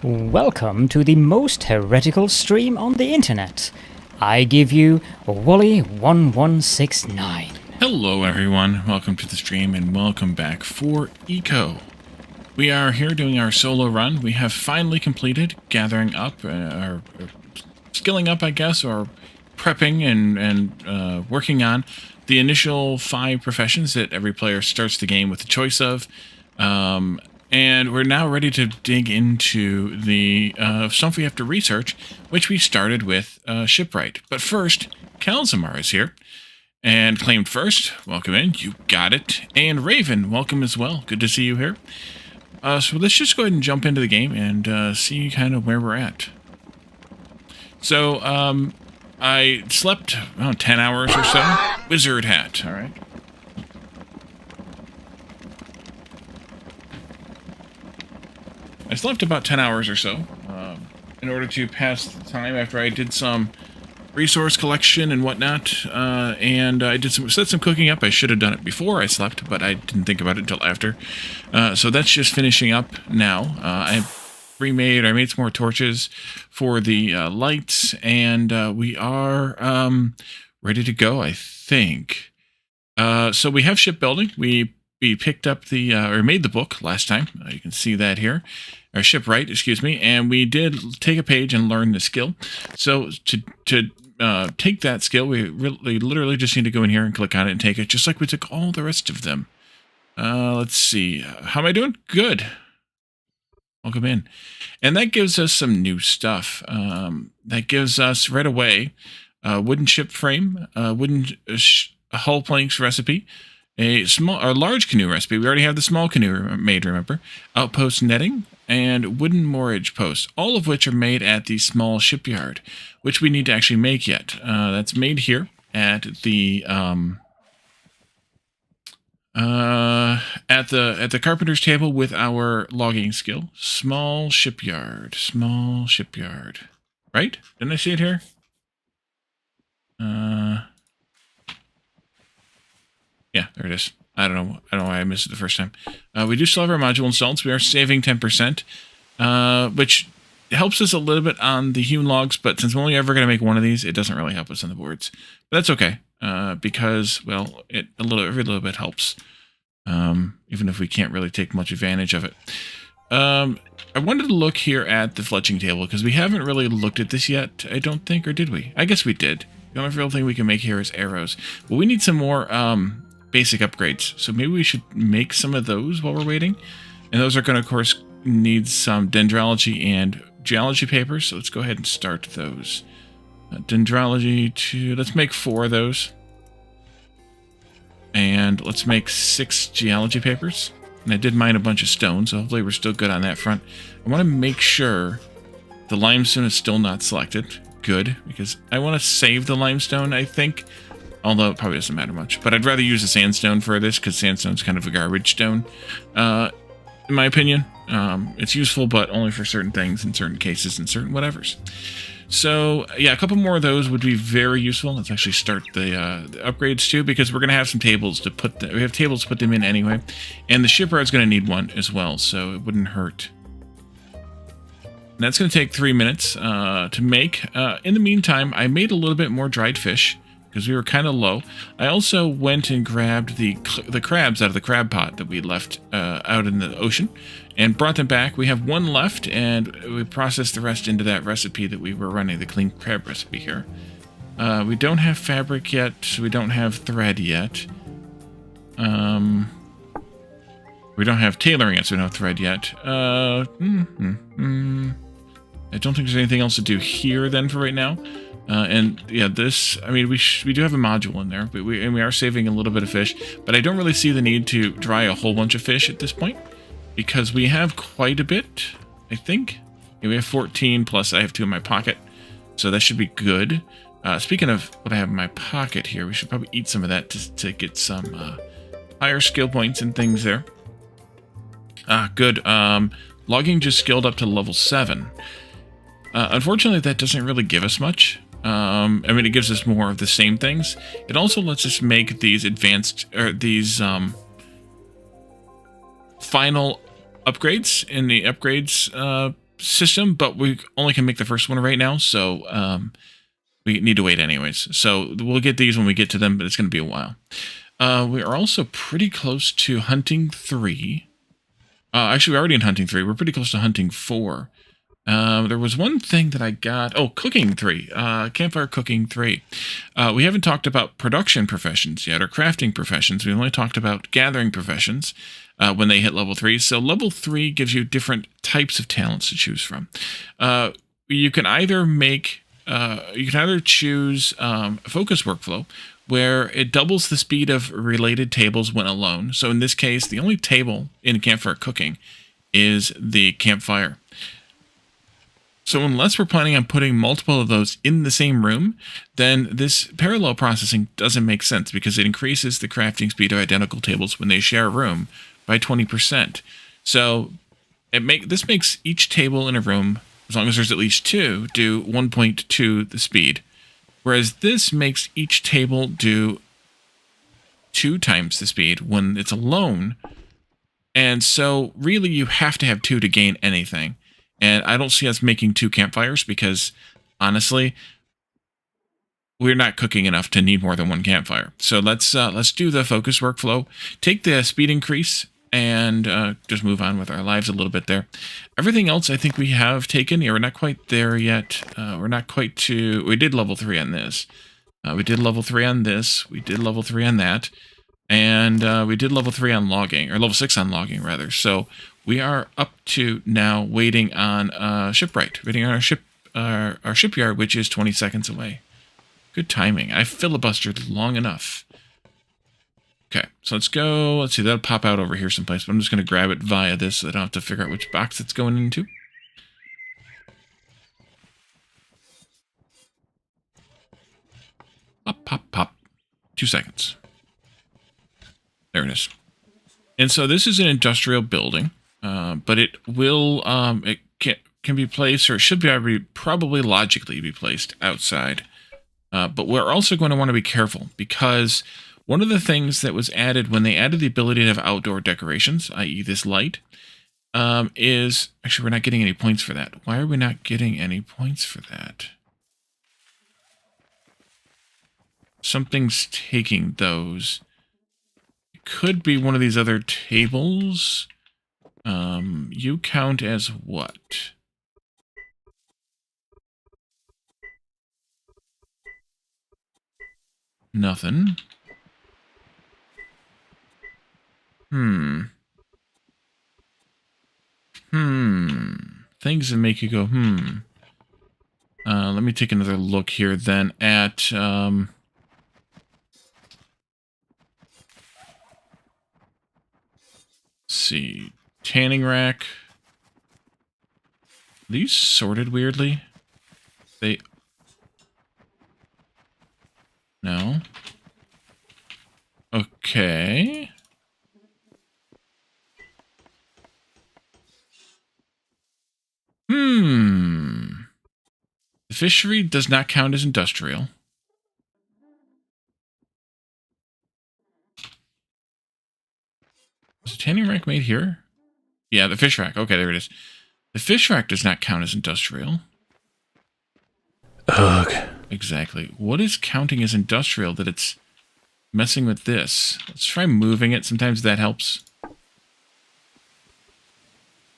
Welcome to the most heretical stream on the internet. I give you Wooly1169. Hello everyone, welcome to the stream and welcome back for Eco. We are here doing our solo run. We have finally completed gathering up, or skilling up I guess, or prepping and working on the initial 5 professions that every player starts the game with the choice of. And we're now ready to dig into the stuff we have to research, which we started with Shipwright. But first, Calzamar is here. And claimed first, welcome in, you got it. And Raven, welcome as well, good to see you here. So let's just go ahead and jump into the game and see kind of where we're at. So, I slept around 10 hours or so. Wizard hat, alright. I slept about 10 hours or so in order to pass the time after I did some resource collection and whatnot, and I set some cooking up. I should have done it before I slept, but I didn't think about it until after. So that's just finishing up now. I made some more torches for the lights, and we are ready to go, I think. So we have shipbuilding. We picked up the, or made the book last time. You can see that here. Or Shipwright, excuse me. And we did take a page and learn the skill. So to take that skill, we literally just need to go in here and click on it and take it, just like we took all the rest of them. Let's see. How am I doing? Good. Welcome in. And that gives us some new stuff. That gives us right away a wooden ship frame, wooden hull planks recipe, a large canoe recipe. We already have the small canoe made, remember. Outpost netting and wooden moorage posts, all of which are made at the small shipyard, which we need to actually make yet. That's made here at the carpenter's table with our logging skill. Small shipyard, right? Didn't I see it here? Yeah, there it is. I don't know why I missed it the first time. We do still have our module installed, so we are saving 10%, which helps us a little bit on the hewn logs, but since we're only ever going to make one of these, it doesn't really help us on the boards. But that's okay, because, well, every little bit helps, even if we can't really take much advantage of it. I wanted to look here at the fletching table, because we haven't really looked at this yet, I don't think, or did we? I guess we did. The only real thing we can make here is arrows. But we need some more basic upgrades, so maybe we should make some of those while we're waiting. And those are going to, of course, need some dendrology and geology papers, so let's go ahead and start those. Dendrology, let's make 4 of those. And let's make 6 geology papers. And I did mine a bunch of stone, so hopefully we're still good on that front. I want to make sure the limestone is still not selected. Good, because I want to save the limestone, I think. Although it probably doesn't matter much. But I'd rather use the sandstone for this, because sandstone's kind of a garbage stone, in my opinion. It's useful, but only for certain things, in certain cases, in certain whatevers. So, yeah, a couple more of those would be very useful. Let's actually start the upgrades, too, because we're going to have some tables to put we have tables to put them in anyway. And the shipyard's going to need one as well, so it wouldn't hurt. And that's going to take 3 minutes to make. In the meantime, I made a little bit more dried fish, because we were kind of low. I also went and grabbed the crabs out of the crab pot that we left out in the ocean and brought them back. We have 1 left, and we processed the rest into that recipe that we were running, the clean crab recipe here. We don't have fabric yet, so we don't have thread yet. We don't have tailoring yet, so we don't have thread yet. I don't think there's anything else to do here then for right now. And yeah, this, I mean, we do have a module in there, but we are saving a little bit of fish, but I don't really see the need to dry a whole bunch of fish at this point, because we have quite a bit, I think. Yeah, we have 14, plus I have 2 in my pocket, so that should be good. Speaking of what I have in my pocket here, we should probably eat some of that to get some higher skill points and things there. Good. Logging just skilled up to level 7. Unfortunately, that doesn't really give us much. I mean, it gives us more of the same things. It also lets us make these advanced, or these final upgrades in the upgrades system, but we only can make the first one right now, so we need to wait anyways. So we'll get these when we get to them, but it's going to be a while. We are also pretty close to hunting 3. Actually, we're already in hunting 3. We're pretty close to hunting 4. There was one thing that I got. Oh, cooking 3. Campfire cooking 3. We haven't talked about production professions yet, or crafting professions. We've only talked about gathering professions when they hit level 3. So level 3 gives you different types of talents to choose from. You can either choose focus workflow, where it doubles the speed of related tables when alone. So in this case, the only table in campfire cooking is the campfire. So unless we're planning on putting multiple of those in the same room, then this parallel processing doesn't make sense, because it increases the crafting speed of identical tables when they share a room by 20%. So this makes each table in a room, as long as there's at least 2, do 1.2 the speed. Whereas this makes each table do 2 times the speed when it's alone. And so really you have to have 2 to gain anything. And I don't see us making 2 campfires, because honestly, we're not cooking enough to need more than 1 campfire. So let's do the focus workflow, take the speed increase, and just move on with our lives a little bit there. Everything else I think we have taken. Yeah, we're not quite there yet. We're not quite to... We did level 3 on this. We did level 3 on this. We did level 3 on that. And we did level 3 on logging, or level 6 on logging, rather. So we are up to now waiting on Shipwright, waiting on our shipyard, which is 20 seconds away. Good timing. I filibustered long enough. Okay, so let's go. Let's see, that'll pop out over here someplace, but I'm just going to grab it via this so I don't have to figure out which box it's going into. Pop, pop, pop. 2 seconds. There it is. And so this is an industrial building, but it will, it can be placed, or it should be probably logically be placed outside. But we're also going to want to be careful, because one of the things that was added when they added the ability to have outdoor decorations, i.e. this light, is... Actually, we're not getting any points for that. Why are we not getting any points for that? Something's taking those. It could be one of these other tables. You count as what? Nothing. Things that make you go, let me take another look here then at, let's see, tanning rack. Are these sorted weirdly? No. Okay. The fishery does not count as industrial. Was the tanning rack made here? Yeah, the fish rack. Okay, there it is. The fish rack does not count as industrial. Ugh. Exactly. What is counting as industrial that it's messing with this? Let's try moving it. Sometimes that helps.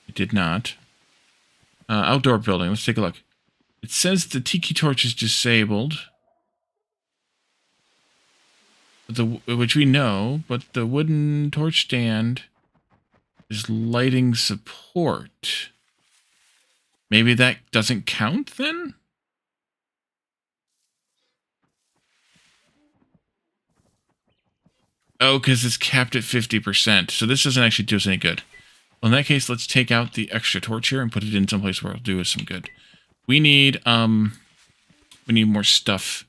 It did not. Outdoor building. Let's take a look. It says the tiki torch is disabled. Which we know, but the wooden torch stand is lighting support. Maybe that doesn't count then? Oh, because it's capped at 50%. So this doesn't actually do us any good. Well, in that case, let's take out the extra torch here and put it in someplace where it'll do us some good. We need more stuff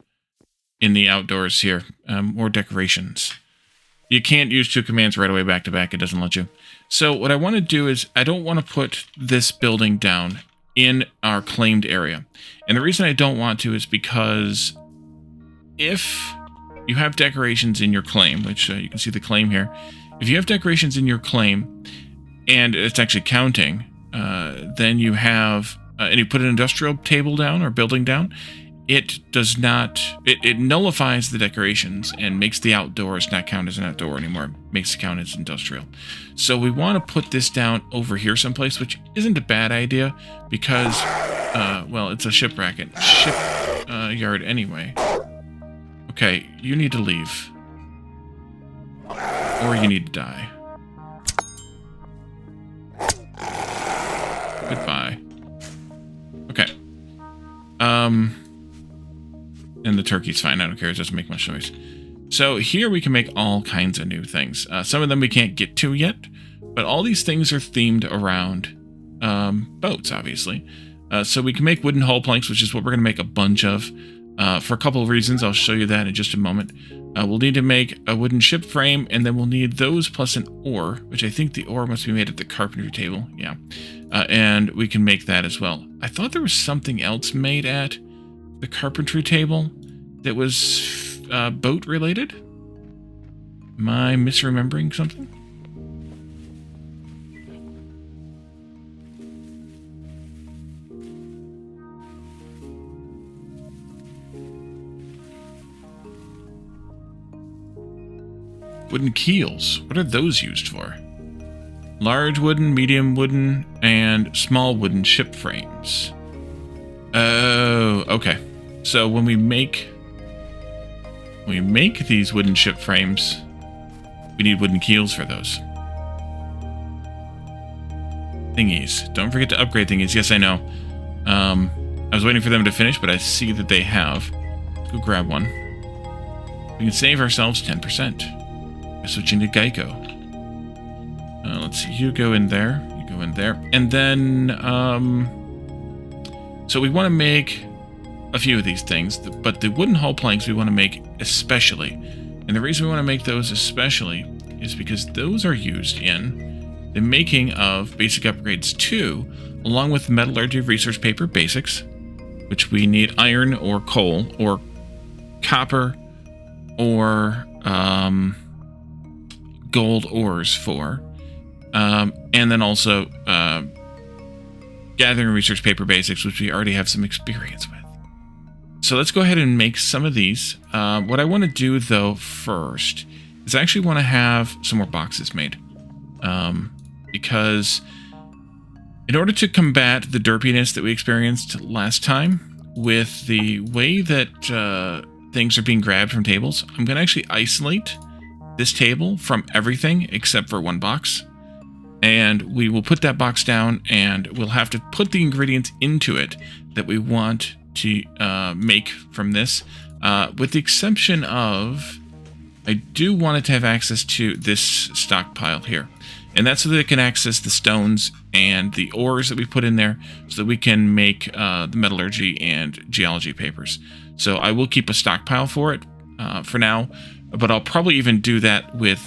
in the outdoors here. More decorations. You can't use 2 commands right away back to back. It doesn't let you. So what I want to do is I don't want to put this building down in our claimed area. And the reason I don't want to is because if you have decorations in your claim, which you can see the claim here. If you have decorations in your claim and it's actually counting, then you have, and you put an industrial table down or building down, it does not, it nullifies the decorations and makes the outdoors not count as an outdoor anymore. It makes it count as industrial. So we want to put this down over here someplace, which isn't a bad idea because, well, it's a shipwreck, yard anyway. Okay, you need to leave. Or you need to die. Goodbye. Okay. And the turkey's fine. I don't care. It doesn't make much noise. So here we can make all kinds of new things. Some of them we can't get to yet, but all these things are themed around boats, obviously. So we can make wooden hull planks, which is what we're going to make a bunch of. For a couple of reasons. I'll show you that in just a moment. We'll need to make a wooden ship frame, and then we'll need those plus an oar, which I think the oar must be made at the carpentry table. Yeah. And we can make that as well. I thought there was something else made at the carpentry table that was boat related. Am I misremembering something? Wooden keels. What are those used for? Large wooden, medium wooden, and small wooden ship frames. Oh, okay. So when we make these wooden ship frames, we need wooden keels for those. Thingies. Don't forget to upgrade thingies. Yes, I know. I was waiting for them to finish, but I see that they have. Let's go grab one. We can save ourselves 10%. Switching to Geico. Let's see, you go in there, you go in there. And then, so we want to make a few of these things, but the wooden hull planks we want to make especially. And the reason we want to make those especially is because those are used in the making of Basic Upgrades 2, along with Metallurgy of Research Paper Basics, which we need iron or coal or copper or, gold ores for, and then also gathering research paper basics, which we already have some experience with. So let's go ahead and make some of these. What I want to do though first is I actually want to have some more boxes made, because in order to combat the derpiness that we experienced last time with the way that things are being grabbed from tables, I'm going to actually isolate this table from everything except for one box, and we will put that box down, and we'll have to put the ingredients into it that we want to make from this, with the exception of I do want it to have access to this stockpile here, and that's so that it can access the stones and the ores that we put in there, so that we can make the metallurgy and geology papers. So I will keep a stockpile for it for now. But I'll probably even do that with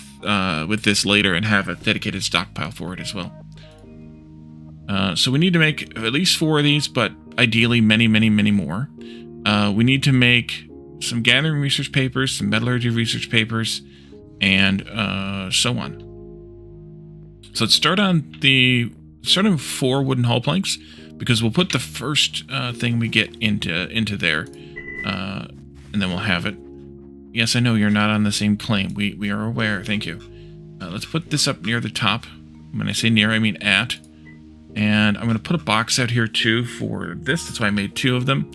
this later and have a dedicated stockpile for it as well. So we need to make at least 4 of these, but ideally many, many, many more. We need to make some gathering research papers, some metallurgy research papers, and so on. So let's start on 4 wooden hull planks, because we'll put the first thing we get into there, and then we'll have it. Yes, I know you're not on the same claim. We are aware. Thank you. Let's put this up near the top. When I say near, I mean at. And I'm going to put a box out here too for this. That's why I made 2 of them.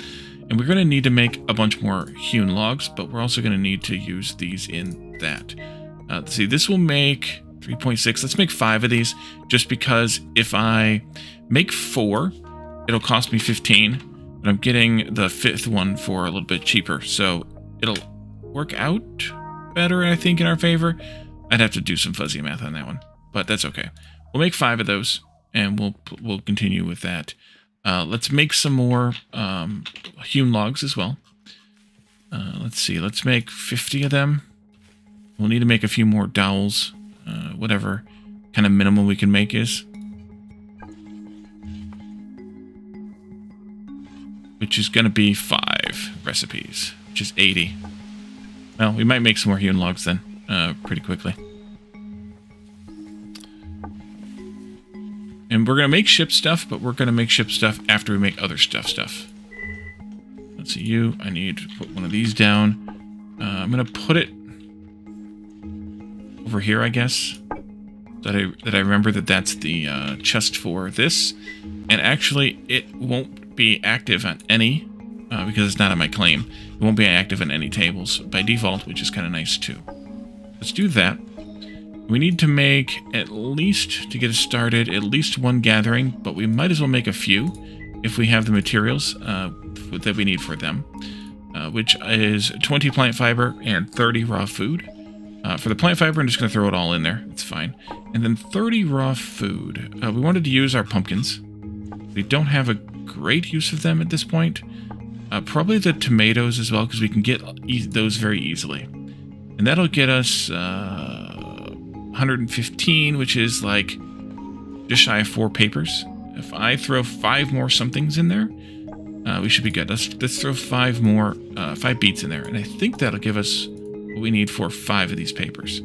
And we're going to need to make a bunch more hewn logs, but we're also going to need to use these in that. Let's see, this will make 3.6. Let's make 5 of these, just because if I make 4, it'll cost me 15. But I'm getting the 5th one for a little bit cheaper. So it'll work out better, I think, in our favor. I'd have to do some fuzzy math on that one, but that's okay. We'll make 5 of those, and we'll continue with that. Let's make some more hewn logs as well. Let's see. Let's make 50 of them. We'll need to make a few more dowels, whatever kind of minimum we can make is. Which is going to be 5 recipes, which is 80. Well, we might make some more hewn logs then, pretty quickly. And we're going to make ship stuff, but we're going to make ship stuff after we make other stuff. Let's see, you. I need to put one of these down. I'm going to put it over here, I guess. That I remember that that's the chest for this. And actually, it won't be active on any, because it's not on my claim. It won't be active on any tables by default, which is kind of nice too. Let's do that. We need to make, at least, to get us started, at least one gathering, but we might as well make a few if we have the materials that we need for them, which is 20 plant fiber and 30 raw food. For the plant fiber, I'm just going to throw it all in there. It's fine. And then 30 raw food. We wanted to use our pumpkins. We don't have a great use of them at this point. Probably the tomatoes as well, because we can get those very easily. And that'll get us 115, which is like just shy of 4 papers. If I throw 5 more somethings in there, we should be good. Let's throw 5 more, 5 beets in there. And I think that'll give us what we need for 5 of these papers.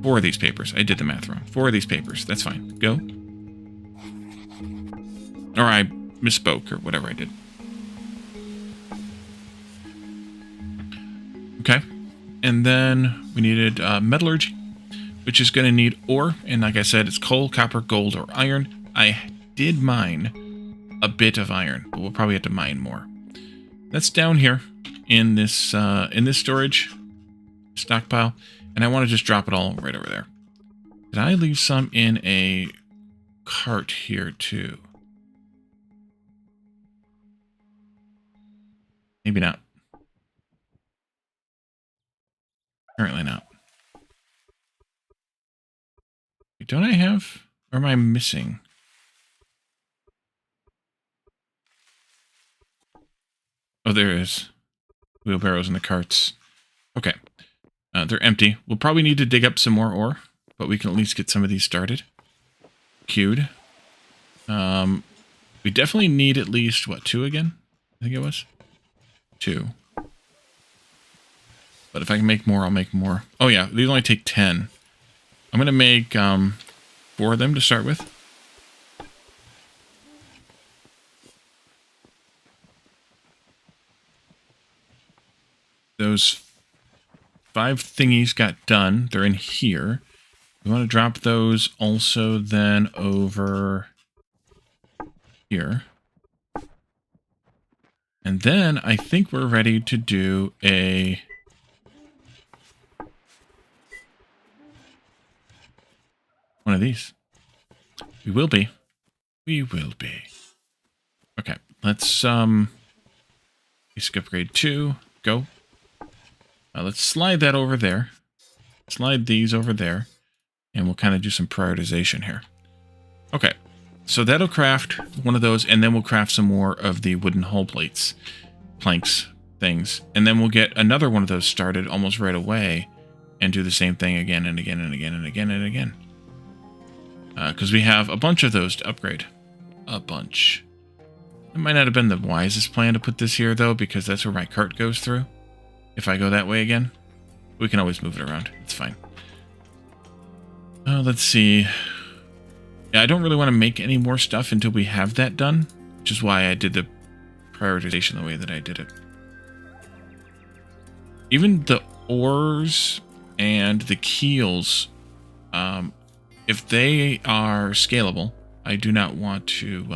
4 of these papers. I did the math wrong. 4 of these papers. That's fine. Go. Or I misspoke, or whatever I did. Okay. And then we needed metallurgy, which is going to need ore. And like I said, it's coal, copper, gold, or iron. I did mine a bit of iron, but we'll probably have to mine more. That's down here in this storage stockpile. And I want to just drop it all right over there. Did I leave some in a cart here too? Maybe not. Apparently not. Don't I have? Or am I missing? Oh, there is. Wheelbarrows in the carts. Okay. They're empty. We'll probably need to dig up some more ore, but we can at least get some of these started. Queued. We definitely need at least, what, 2 again? I think it was. 2. But if I can make more, I'll make more. Oh yeah, these only take 10. I'm going to make 4 of them to start with. Those 5 thingies got done. They're in here. We want to drop those also then over here. And then I think we're ready to do a... one of these. We will be. We will be. Okay, let's basic upgrade 2. Go. Let's slide that over there. Slide these over there. And we'll kind of do some prioritization here. Okay. So that'll craft one of those, and then we'll craft some more of the wooden hull plates, planks, things. And then we'll get another one of those started almost right away and do the same thing again and again and again and again and again. Because we have a bunch of those to upgrade. A bunch. It might not have been the wisest plan to put this here, though, because that's where my cart goes through. If I go that way again, we can always move it around. It's fine. Let's see. Yeah, I don't really want to make any more stuff until we have that done, which is why I did the prioritization the way that I did it. Even the oars and the keels, if they are scalable, I do not want to...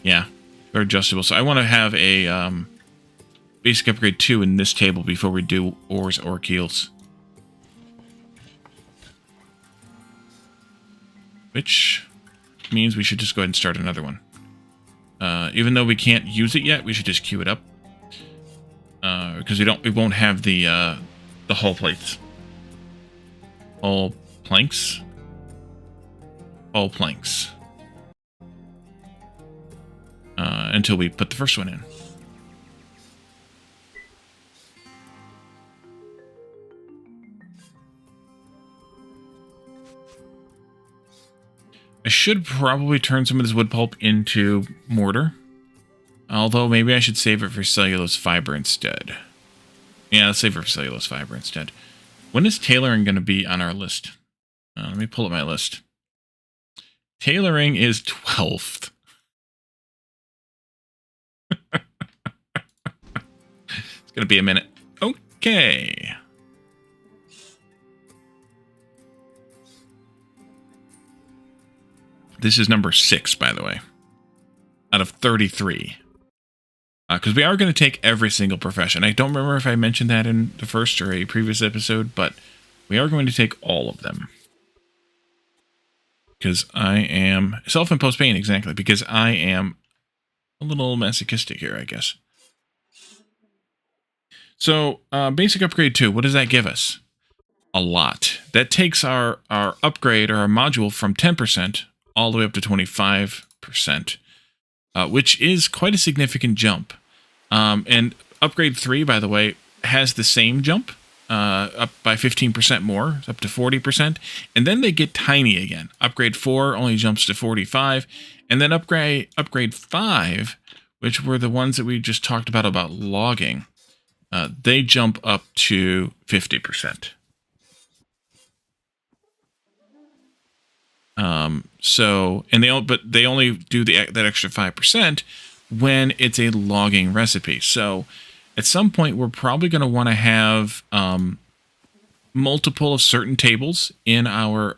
yeah, they're adjustable. So I want to have a basic upgrade 2 in this table before we do oars or keels. Which means we should just go ahead and start another one. Even though we can't use it yet, we should just queue it up. Because we won't have the hull plates. Hull planks. Hull planks. Until we put the first one in. I should probably turn some of this wood pulp into mortar. Although maybe I should save it for cellulose fiber instead. Yeah, let's save it for cellulose fiber instead. When is tailoring going to be on our list? Let me pull up my list. Tailoring is 12th. It's going to be a minute. Okay. This is number 6, by the way, out of 33. Because we are going to take every single profession. I don't remember if I mentioned that in the first or a previous episode, but we are going to take all of them. Because I am self-imposed pain, exactly. Because I am a little masochistic here, I guess. So, basic upgrade 2, what does that give us? A lot. That takes our upgrade or our module from 10% all the way up to 25%, which is quite a significant jump. And upgrade 3, by the way, has the same jump, up by 15% more, up to 40%. And then they get tiny again. Upgrade 4 only jumps to 45. And then upgrade 5, which were the ones that we just talked about logging, they jump up to 50%. But they only do that extra 5% when it's a logging recipe. So at some point, we're probably going to want to have multiple of certain tables in our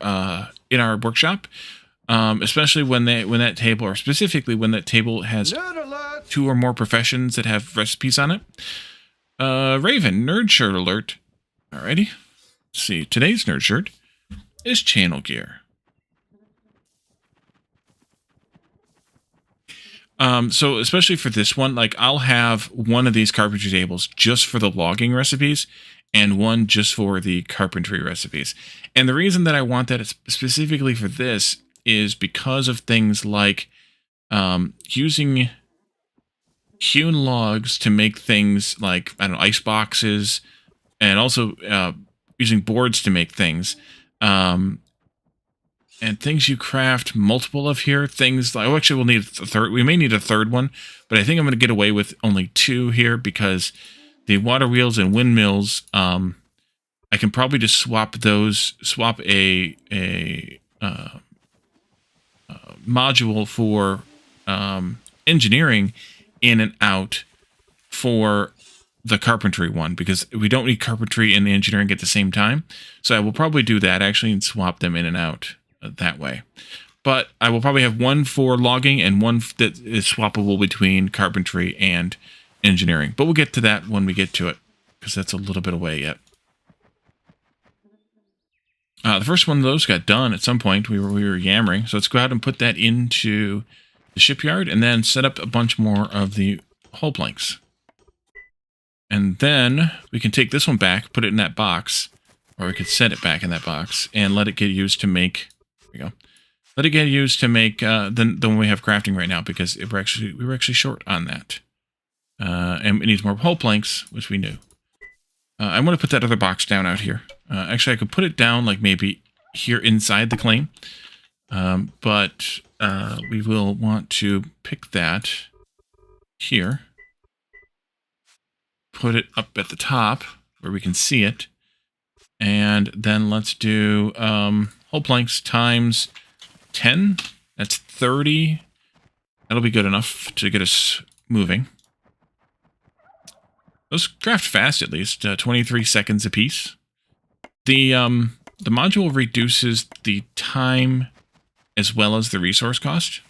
workshop, especially when that table, or specifically when that table has 2 or more professions that have recipes on it. Raven, nerd shirt alert. Alrighty. Let's see. Today's nerd shirt is channel gear. So especially for this one, like I'll have one of these carpentry tables just for the logging recipes and one just for the carpentry recipes. And the reason that I want that specifically for this is because of things like using hewn logs to make things like, I don't know, ice boxes, and also using boards to make things. And things you craft multiple of here. Things like, actually, we'll need a third. We may need a third one, but I think I'm going to get away with only 2 here because the water wheels and windmills, I can probably just swap a module for engineering in and out for the carpentry one, because we don't need carpentry and engineering at the same time. So I will probably do that actually and swap them in and out that way. But I will probably have one for logging and one that is swappable between carpentry and engineering. But we'll get to that when we get to it, because that's a little bit away yet. The first one of those got done at some point. We were yammering. So let's go ahead and put that into the shipyard and then set up a bunch more of the hull planks. And then we can take this one back, put it in that box, or we could set it back in that box and let it get used to make. There we go. Let it get used to make the one we have crafting right now, because we were actually short on that, and it needs more hull planks, which we knew. I want to put that other box down out here. Actually, I could put it down like maybe here inside the claim, but we will want to pick that here. Put it up at the top where we can see it. And then let's do hull planks times 10. That's 30. That'll be good enough to get us moving. Those craft fast, at least. 23 seconds apiece. The module reduces the time as well as the resource cost.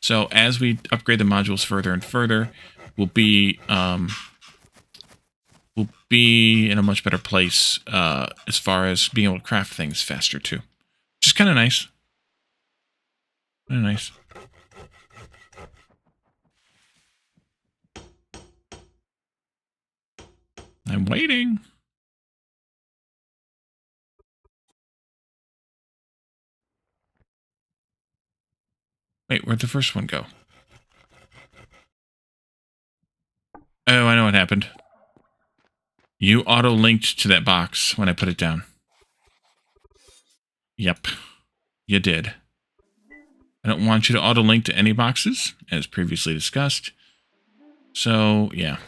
So as we upgrade the modules further and further, we'll be in a much better place as far as being able to craft things faster too, which is kind of nice. Kind of nice. I'm waiting. Wait, where'd the first one go? Oh, I know what happened. You auto-linked to that box when I put it down. Yep, you did. I don't want you to auto-link to any boxes, as previously discussed. So, yeah.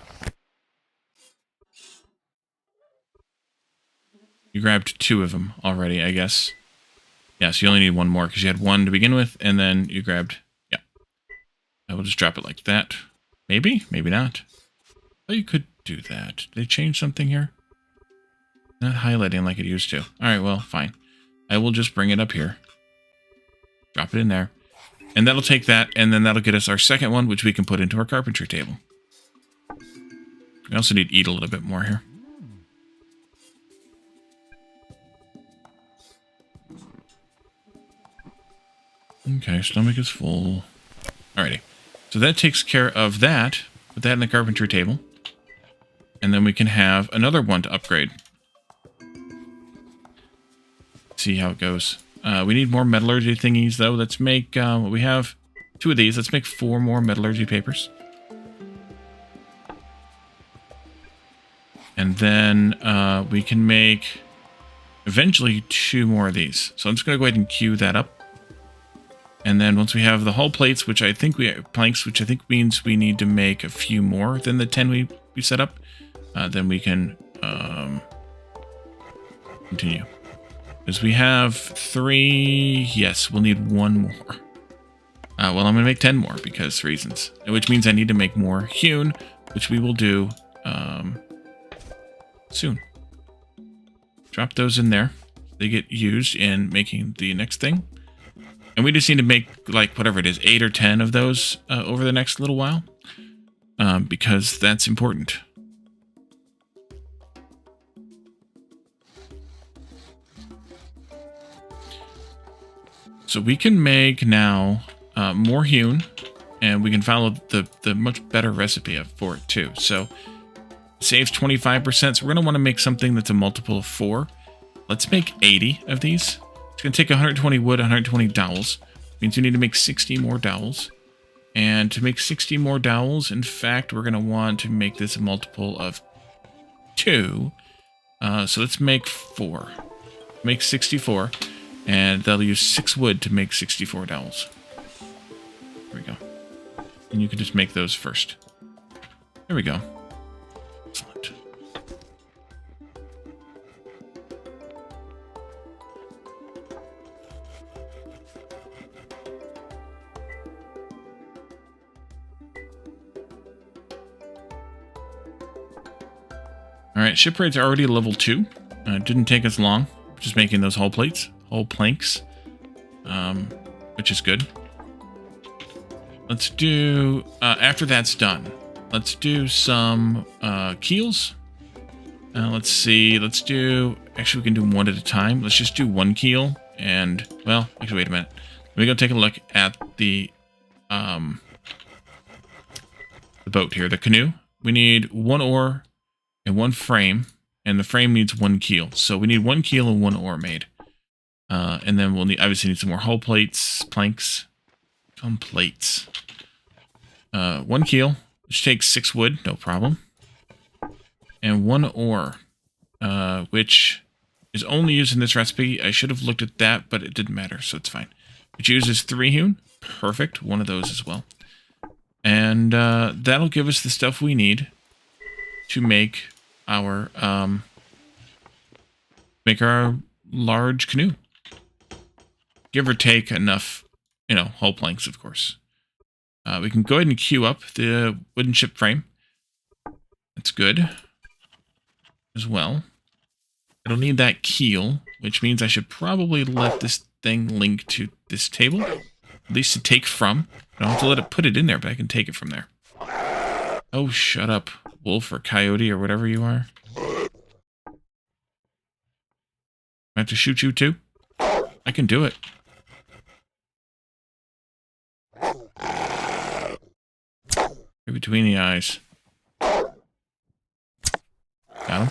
You grabbed 2 of them already, I guess. Yeah, so you only need 1 more because you had 1 to begin with, and then you grabbed... Yeah. I will just drop it like that. Maybe? Maybe not. Oh, you could do that. Did they change something here? Not highlighting like it used to. Alright, well, fine. I will just bring it up here. Drop it in there. And that'll take that, and then that'll get us our second one, which we can put into our carpentry table. We also need to eat a little bit more here. Okay, stomach is full. Alrighty. So that takes care of that. Put that in the carpentry table. And then we can have another one to upgrade. See how it goes. We need more metallurgy thingies, though. Let's make... we have 2 of these. Let's make 4 more metallurgy papers. And then we can make eventually 2 more of these. So I'm just going to go ahead and queue that up. And then once we have the hull plates, which I think planks, which I think means we need to make a few more than the 10 we set up, then we can continue. Because we have 3, yes, we'll need 1 more. Well, I'm going to make 10 more because reasons, which means I need to make more hewn, which we will do soon. Drop those in there. They get used in making the next thing. And we just need to make, like, whatever it is, 8 or 10 of those over the next little while. Because that's important. So we can make now more hewn. And we can follow the much better recipe for it, too. So saves 25%. So we're going to want to make something that's a multiple of 4. Let's make 80 of these. It's going to take 120 wood, 120 dowels. Means you need to make 60 more dowels. And to make 60 more dowels, in fact, we're going to want to make this a multiple of 2. So let's make 4. Make 64. And they'll use 6 wood to make 64 dowels. There we go. And you can just make those first. There we go. Excellent. Alright, Shipwright's already level 2. It didn't take us long. Just making those hull plates, hull planks, which is good. Let's do, after that's done, let's do some keels. Let's see, let's do, actually we can do 1 at a time. Let's just do 1 keel and, well, actually wait a minute. Let me go take a look at the boat here, the canoe. We need 1 oar and 1 frame, and the frame needs 1 keel. So we need 1 keel and 1 oar made. And then we'll obviously need some more hull plates, planks, some plates. 1 keel, which takes 6 wood, no problem. And 1 oar, which is only used in this recipe. I should have looked at that, but it didn't matter, so it's fine. Which uses 3 hewn. Perfect, 1 of those as well. And that'll give us the stuff we need to make our large canoe. Give or take enough, hull planks, of course. We can go ahead and queue up the wooden ship frame. That's good as well. I don't need that keel, which means I should probably let this thing link to this table. At least to take from. I don't have to let it put it in there, but I can take it from there. Oh, shut up, wolf or coyote or whatever you are. I have to shoot you too? I can do it. Right between the eyes. Got him.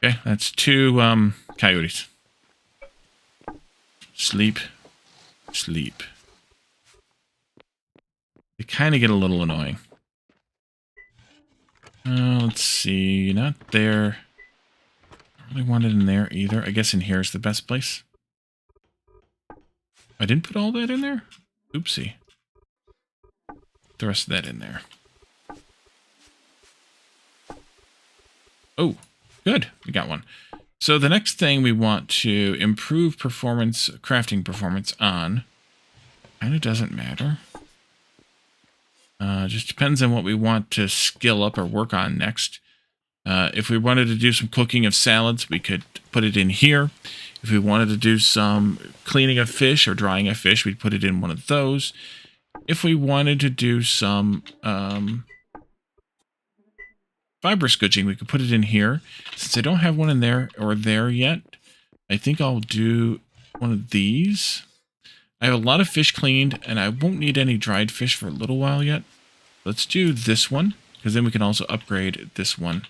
Okay, that's 2 coyotes. Sleep. Sleep. They kind of get a little annoying. Let's see. Not there. I don't really want it in there either. I guess in here is the best place. I didn't put all that in there? Oopsie. Put the rest of that in there. Oh, Good, we got one. So the next thing we want to improve performance, crafting performance on, kind of doesn't matter. Just depends on what we want to skill up or work on next. If we wanted to do some cooking of salads, we could put it in here. If we wanted to do some cleaning of fish or drying of fish, we'd put it in one of those. If we wanted to do some fiber scutching, we could put it in here. Since I don't have one in there or there yet, I think I'll do one of these. I have a lot of fish cleaned, and I won't need any dried fish for a little while yet. Let's do this one, because then we can also upgrade this one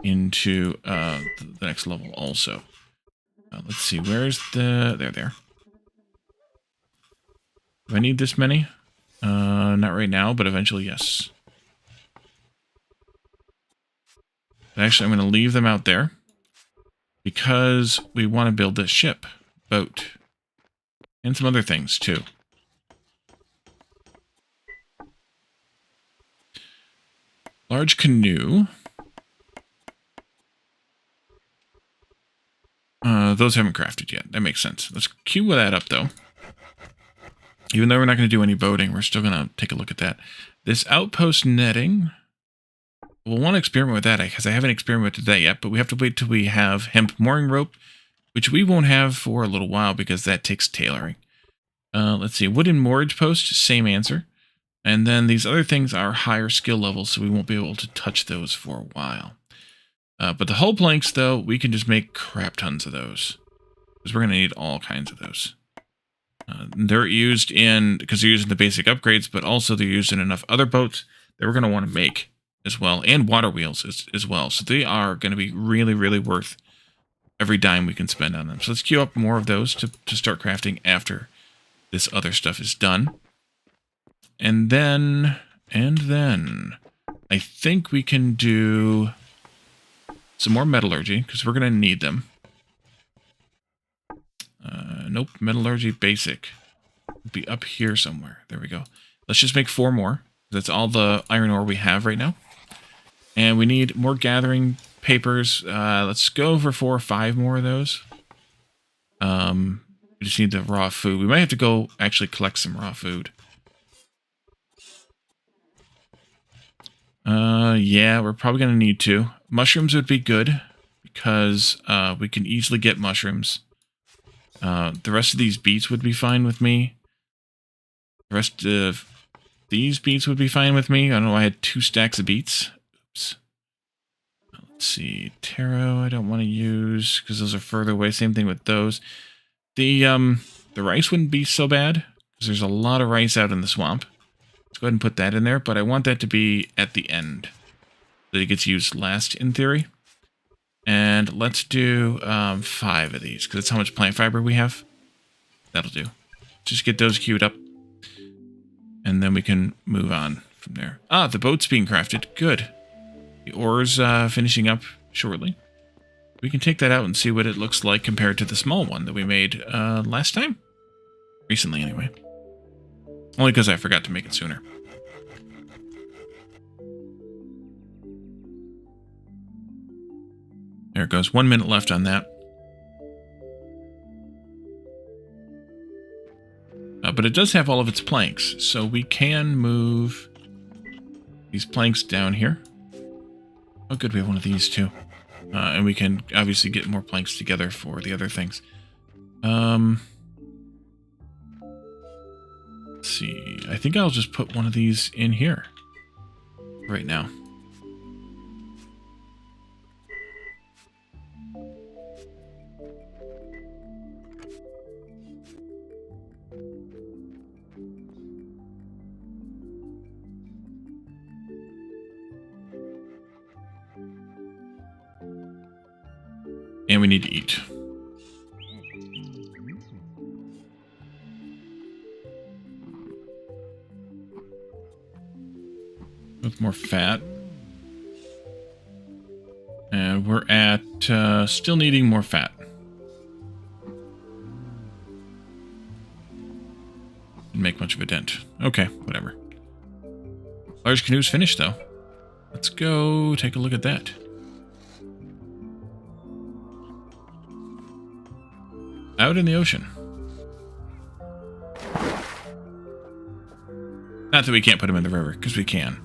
into the next level also. Let's see, where's the... There. Do I need this many? Not right now, but eventually, yes. Actually, I'm going to leave them out there because we want to build this ship, boat, and some other things, too. Large Canoe. Those haven't crafted yet. That makes sense. Let's queue that up, though. Even though we're not going to do any boating, we're still going to take a look at that. This outpost netting, we'll want to experiment with that because I haven't experimented with that yet, but we have to wait till we have hemp mooring rope, which we won't have for a little while because that takes tailoring. Let's see, wooden moorage post, same answer. And then these other things are higher skill levels, so we won't be able to touch those for a while. But the hull planks, though, we can just make crap tons of those. Because we're going to need all kinds of those. They're used in, because they're used in the basic upgrades, but also they're used in enough other boats that we're going to want to make as well. And water wheels as well. So they are going to be really, really worth every dime we can spend on them. So let's queue up more of those to start crafting after this other stuff is done. And then, I think we can do some more metallurgy, because we're going to need them. Nope, metallurgy basic. It'll be up here somewhere. There we go. Let's just make 4 more. That's all the iron ore we have right now. And we need more gathering papers. Let's go for 4 or 5 more of those. We just need the raw food. We might have to go actually collect some raw food. Yeah, we're probably going to need to. Mushrooms would be good because we can easily get mushrooms. The rest of these beets would be fine with me. The rest of these beets would be fine with me. I don't know, I had 2 stacks of beets. Oops. Let's see. Taro, I don't want to use because those are further away. Same thing with those. The rice wouldn't be so bad because there's a lot of rice out in the swamp. Let's go ahead and put that in there, but I want that to be at the end. So it gets used last, in theory. And let's do 5 of these, because that's how much plant fiber we have. That'll do. Just get those queued up. And then we can move on from there. Ah, the boat's being crafted. Good. The ore's finishing up shortly. We can take that out and see what it looks like compared to the small one that we made last time. Recently, anyway. Only because I forgot to make it sooner. There it goes. 1 minute left on that. But it does have all of its planks, so we can move these planks down here. Oh, good, we have one of these too. And we can obviously get more planks together for the other things. Let's see. I think I'll just put one of these in here right now. And we need to eat. With more fat. And we're at still needing more fat. Didn't make much of a dent. Okay, whatever. Large Canoe's finished, though. Let's go take a look at that. out in the ocean. Not that we can't put them in the river, because we can.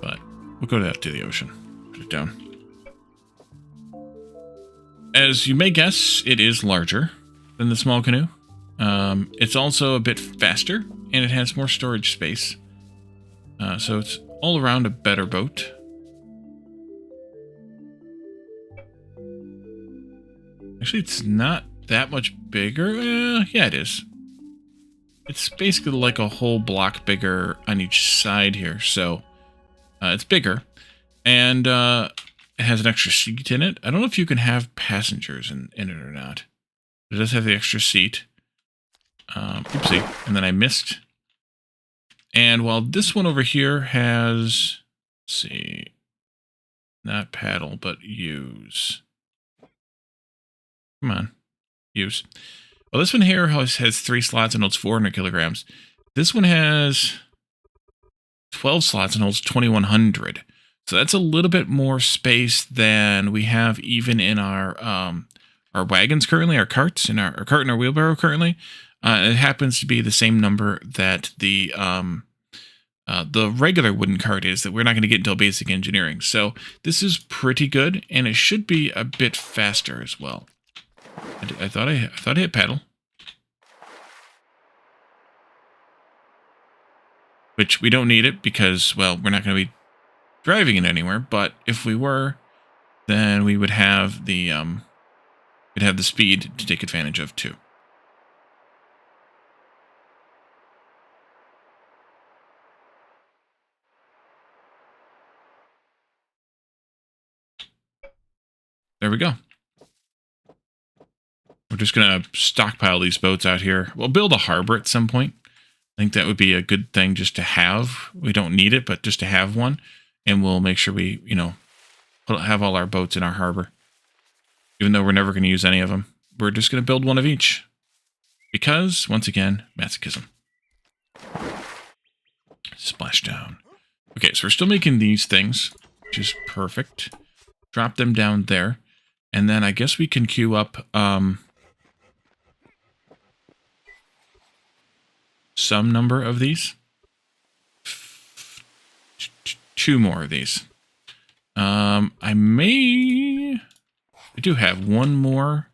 But we'll go out to the ocean. Put it down. As you may guess, it is larger than the small canoe. It's also a bit faster, and it has more storage space. So it's all around a better boat. Actually, it's not that much bigger. Yeah, it is. It's basically like a whole block bigger on each side here. So it's bigger. And it has an extra seat in it. I don't know if you can have passengers in it or not. It does have the extra seat. Oopsie. And then I missed. And while this one over here has, let's see, not paddle, but use. Come on. Use. Well, this one here has 3 slots and holds 400 kilograms. This one has 12 slots and holds 2,100. So that's a little bit more space than we have even in our wagons currently, our carts, in our cart and our wheelbarrow currently. It happens to be the same number that the regular wooden cart is that we're not going to get until basic engineering. So this is pretty good, and it should be a bit faster as well. I thought I hit paddle. Which we don't need it because, well, we're not going to be driving it anywhere. But if we were, then we would have the speed to take advantage of too. There we go. We're just going to stockpile these boats out here. We'll build a harbor at some point. I think that would be a good thing just to have. We don't need it, but just to have one. And we'll make sure we, have all our boats in our harbor. Even though we're never going to use any of them. We're just going to build one of each. Because, once again, masochism. Splashdown. Okay, so we're still making these things, which is perfect. Drop them down there. And then I guess we can queue up some number of these. 2 more of these. I do have 1 more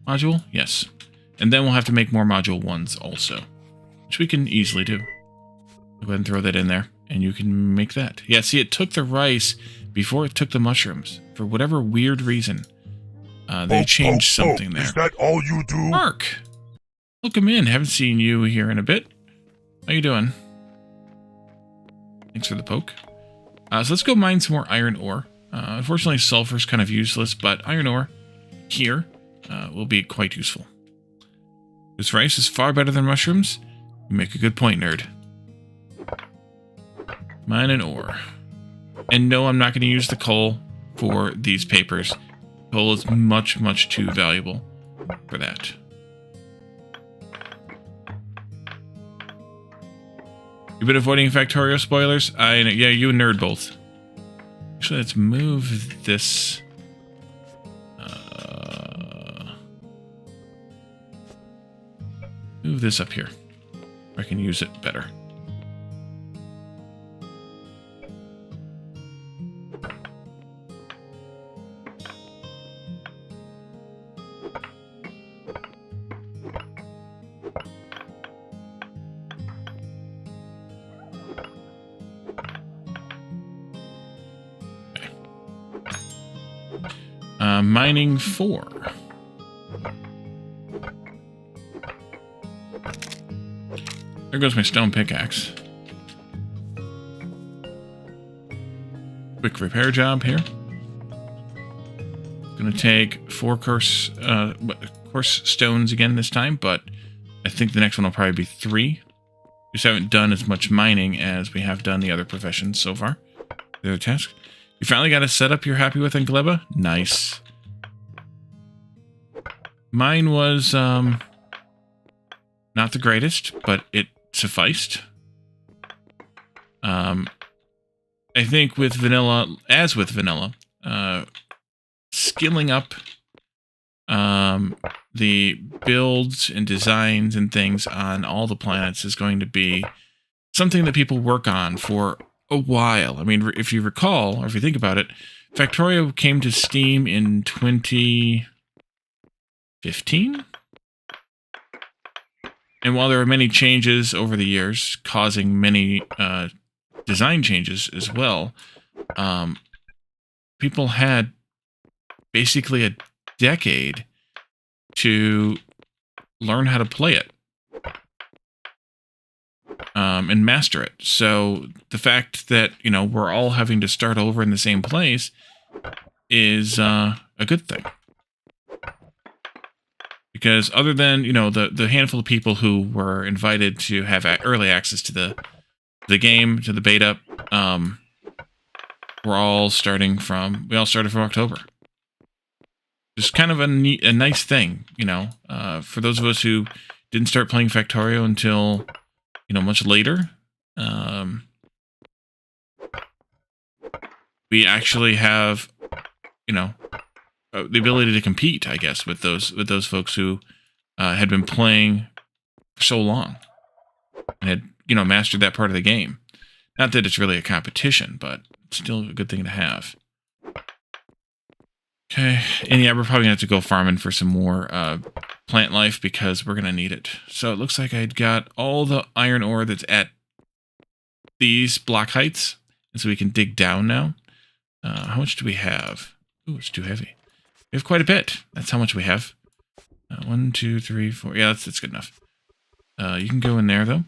module. Yes. And then we'll have to make more module 1s also, which we can easily do. Go ahead and throw that in there, and you can make that. Yeah, see, it took the rice before it took the mushrooms. For whatever weird reason, they changed something there. Is that all you do? Mark! Welcome in. Haven't seen you here in a bit. How you doing? Thanks for the poke. So let's go mine some more iron ore. Unfortunately, sulfur's kind of useless, but iron ore here will be quite useful. This rice is far better than mushrooms. You make a good point, nerd. Mine and ore. And no, I'm not going to use the coal for these papers. Coal is much, much too valuable for that. You've been avoiding Factorio spoilers? Yeah, you and Nerd both. Actually, let's move this. Move this up here. I can use it better. Mining 4. There goes my stone pickaxe. Quick repair job here. Gonna take 4 coarse stones again this time, but I think the next one will probably be 3. Just haven't done as much mining as we have done the other professions so far. The other tasks. You finally got a setup you're happy with in Gleba? Nice. Mine was not the greatest, but it sufficed. I think with vanilla, skilling up the builds and designs and things on all the planets is going to be something that people work on for a while. I mean, if you recall, or if you think about it, Factorio came to Steam in 2015. And while there are many changes over the years, causing many design changes as well, people had basically a decade to learn how to play it and master it. So the fact that, you know, we're all having to start over in the same place is a good thing. Because other than, you know, the handful of people who were invited to have early access to the game, to the beta, we all started from October. Just kind of a nice thing, you know, for those of us who didn't start playing Factorio until, you know, much later. We actually have, you know, the ability to compete, I guess, with those folks who had been playing for so long and had, you know, mastered that part of the game. Not that it's really a competition, but it's still a good thing to have. Okay, and yeah, we're probably going to have to go farming for some more plant life because we're going to need it. So it looks like I'd got all the iron ore that's at these block heights, and so we can dig down now. How much do we have? Ooh, it's too heavy. We have quite a bit. That's how much we have. 1, 2, 3, 4. Yeah, that's good enough. You can go in there, though.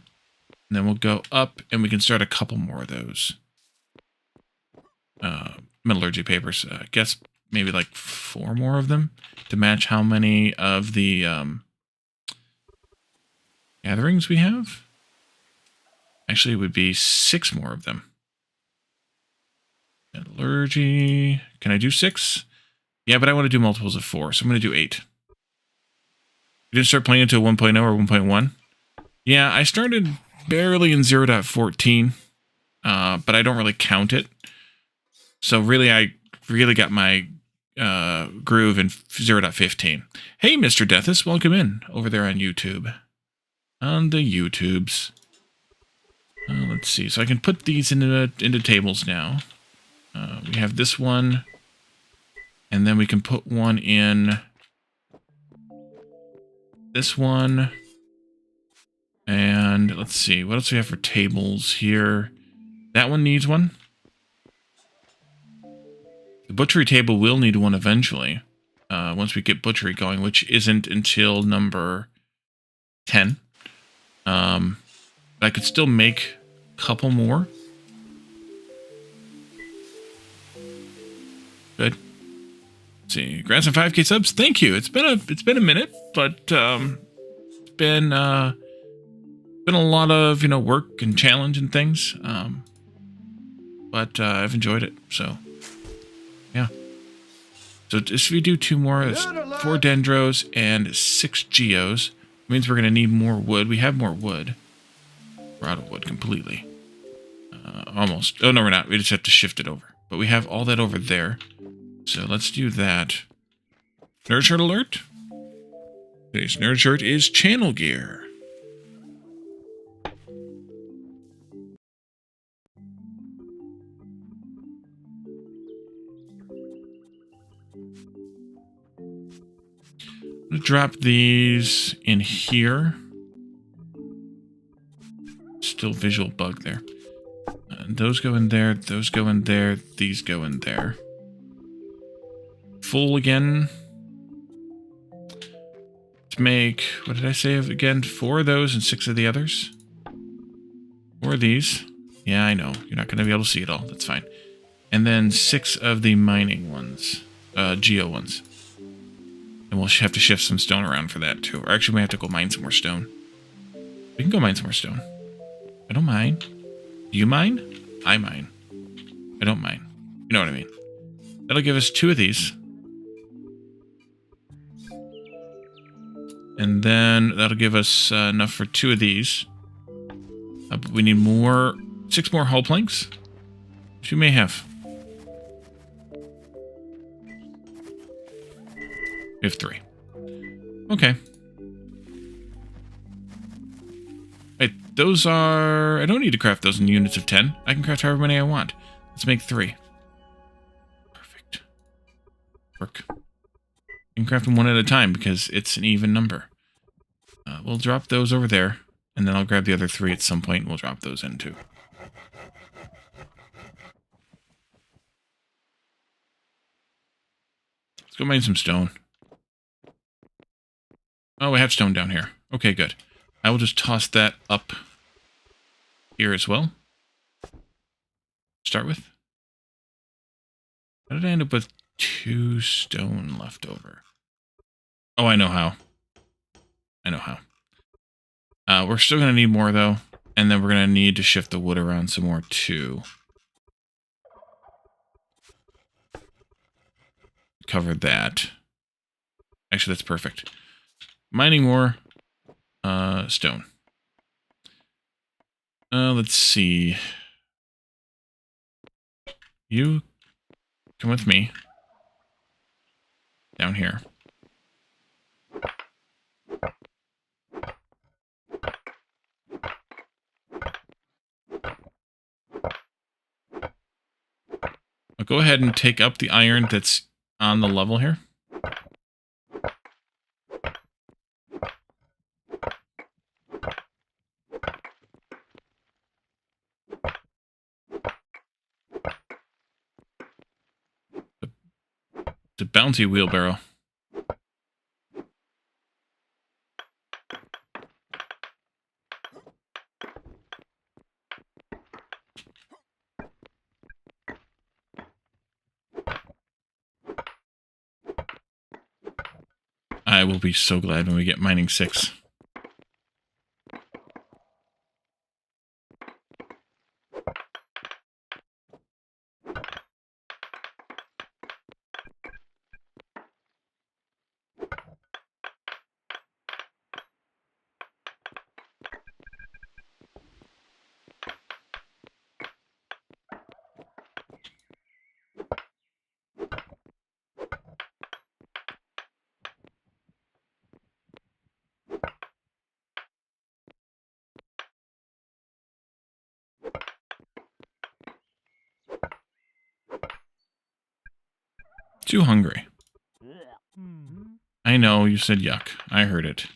And then we'll go up, and we can start a couple more of those. Metallurgy papers. I guess maybe like 4 more of them to match how many of the gatherings we have. Actually, it would be 6 more of them. Metallurgy. Can I do 6? Yeah, but I want to do multiples of 4, so I'm going to do 8. You didn't start playing until 1.0 or 1.1? Yeah, I started barely in 0.14, but I don't really count it. So really, I really got my groove in 0.15. Hey, Mr. Deathus, welcome in over there on YouTube. On the YouTubes. Let's see. So I can put these into tables now. We have this one. And then we can put one in this one. And let's see. What else do we have for tables here? That one needs one. The butchery table will need one eventually. Once we get butchery going, which isn't until number 10. But I could still make a couple more. Good. Let's see, grants and 5K subs. Thank you. It's been a minute, but it's been a lot of, you know, work and challenge and things. But I've enjoyed it. So yeah. So if we do 2 more, that's 4 dendros and 6 geos. It means we're gonna need more wood. We have more wood. We're out of wood completely. Almost. Oh no, we're not. We just have to shift it over. But we have all that over there. So let's do that. Nerd shirt alert. Today's nerd shirt is channel gear. I'm gonna drop these in here. Still visual bug there. Those go in there, those go in there, these go in there. Full again. Let's make, what did I say again? 4 of those and 6 of the others. 4 of these. Yeah, I know. You're not going to be able to see it all. That's fine. And then 6 of the mining ones. Geo ones. And we'll have to shift some stone around for that too. Or actually, we have to go mine some more stone. We can go mine some more stone. I don't mind. Do you mind? I mine. I don't mind. You know what I mean. That'll give us 2 of these. And then that'll give us enough for 2 of these. But we need 6 more hull planks. Which we may have. We have 3. Okay. Wait, those are... I don't need to craft those in units of 10. I can craft however many I want. Let's make 3. Perfect. Work. You can craft them one at a time because it's an even number. We'll drop those over there, and then I'll grab the other 3 at some point, and we'll drop those in too. Let's go mine some stone. Oh, we have stone down here. Okay, good. I will just toss that up here as well. Start with. How did I end up with 2 stone left over? Oh, I know how. I know how. We're still going to need more, though. And then we're going to need to shift the wood around some more, too. Cover that. Actually, that's perfect. Mining more stone. Let's see. You come with me. Down here. I'll go ahead and take up the iron that's on the level here. The bounty wheelbarrow. I will be so glad when we get mining 6. Too hungry. I know, you said yuck. I heard it.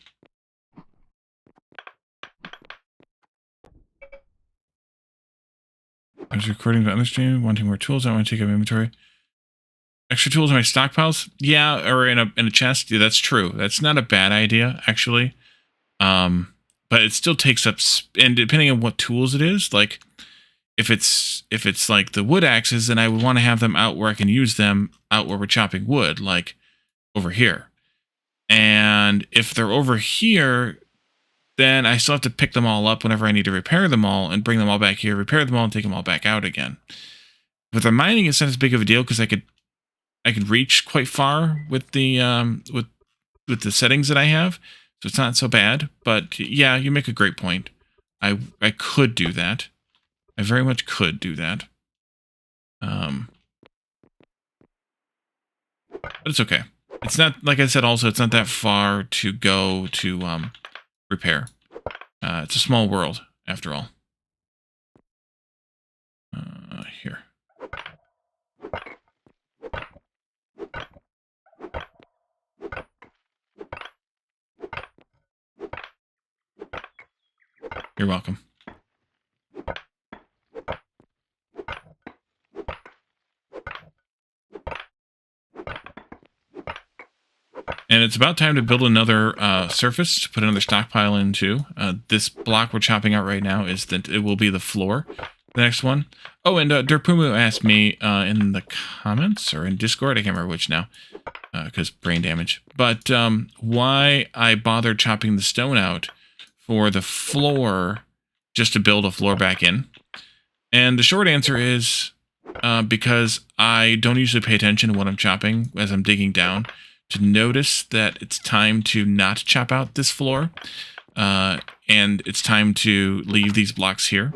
I was recording to understand, wanting more tools. I want to take up inventory. Extra tools in my stockpiles? Yeah, or in a chest. Yeah, that's true. That's not a bad idea, actually. But it still takes up, and depending on what tools it is, like if it's like the wood axes, then I would want to have them out where I can use them out where we're chopping wood, like over here. And if they're over here, then I still have to pick them all up whenever I need to repair them all and bring them all back here, repair them all, and take them all back out again. With the mining, it's not as big of a deal because I could reach quite far with the with the settings that I have, so it's not so bad. But yeah, you make a great point. I could do that. I very much could do that. But it's okay. It's not, like I said, also, it's not that far to go to repair. It's a small world, after all. Here. You're welcome. And it's about time to build another surface to put another stockpile into. This block we're chopping out right now is that it will be the floor. The next one. Oh, and Derpumu asked me in the comments or in Discord, I can't remember which now, because brain damage. But why I bothered chopping the stone out for the floor just to build a floor back in. And the short answer is because I don't usually pay attention to what I'm chopping as I'm digging down, to notice that it's time to not chop out this floor, and it's time to leave these blocks here.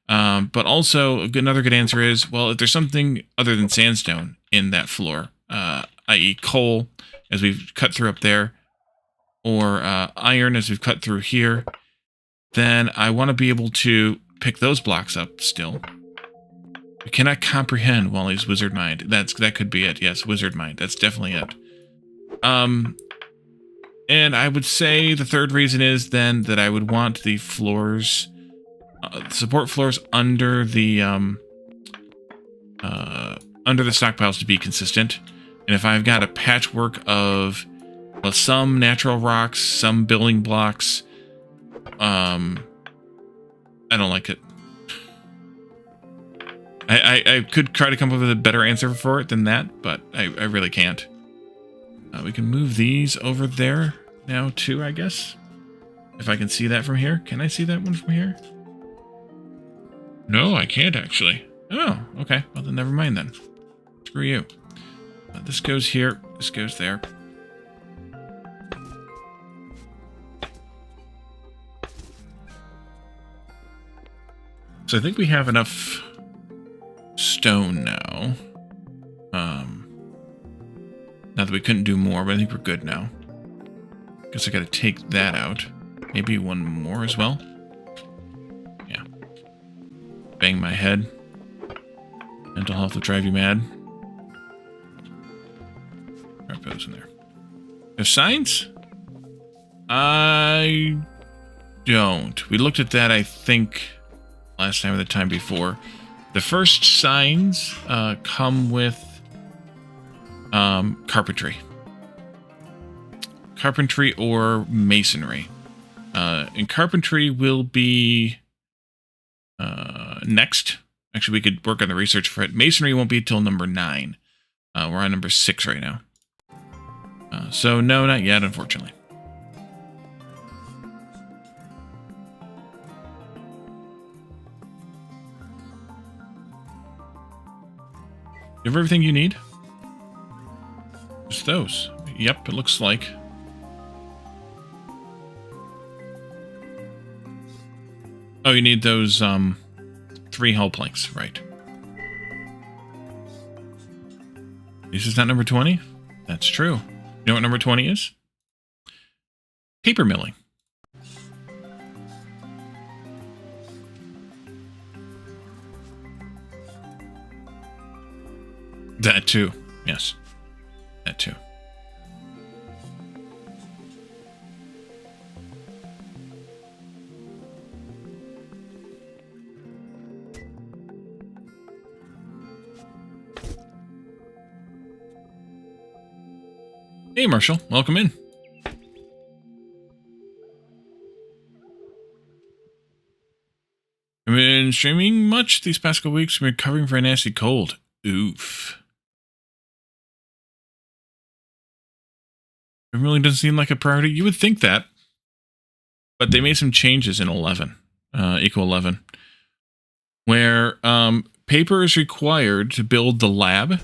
But also, another good answer is, well, if there's something other than sandstone in that floor, i.e. coal, as we've cut through up there, or iron as we've cut through here, then I want to be able to pick those blocks up still. We cannot comprehend Wally's wizard mind. That could be it. Yes, wizard mind. That's definitely it. And I would say the third reason is then that I would want the floors, support floors under the stockpiles to be consistent. And if I've got a patchwork of, well, some natural rocks, some building blocks, I don't like it. I could try to come up with a better answer for it than that, but I really can't. We can move these over there now too, I guess. If I can see that from here. Can I see that one from here? No, I can't actually. Oh, okay. Well, then never mind then. Screw you. This goes here. This goes there. So I think we have enough stone now. Not that we couldn't do more, but I think we're good now. Guess I gotta take that out. Maybe one more as well. Yeah. Bang my head. Mental health will drive you mad. Drop those in there. There's signs? I don't. We looked at that, I think, last time or the time before. The first signs come with carpentry. Carpentry or masonry. And carpentry will be next. Actually, we could work on the research for it. Masonry won't be till number 9. We're on number 6 right now. So no, not yet, unfortunately. You have everything you need? Just those. Yep, it looks like. Oh, you need those 3 hull planks, right. This is not number 20? That's true. You know what number 20 is? Paper milling. That too. Yes. That too. Hey, Marshall. Welcome in. I've been streaming much these past couple weeks. I've been recovering for a nasty cold. Oof. It really doesn't seem like a priority. You would think that. But they made some changes in 11. Eco 11. Where paper is required to build the lab,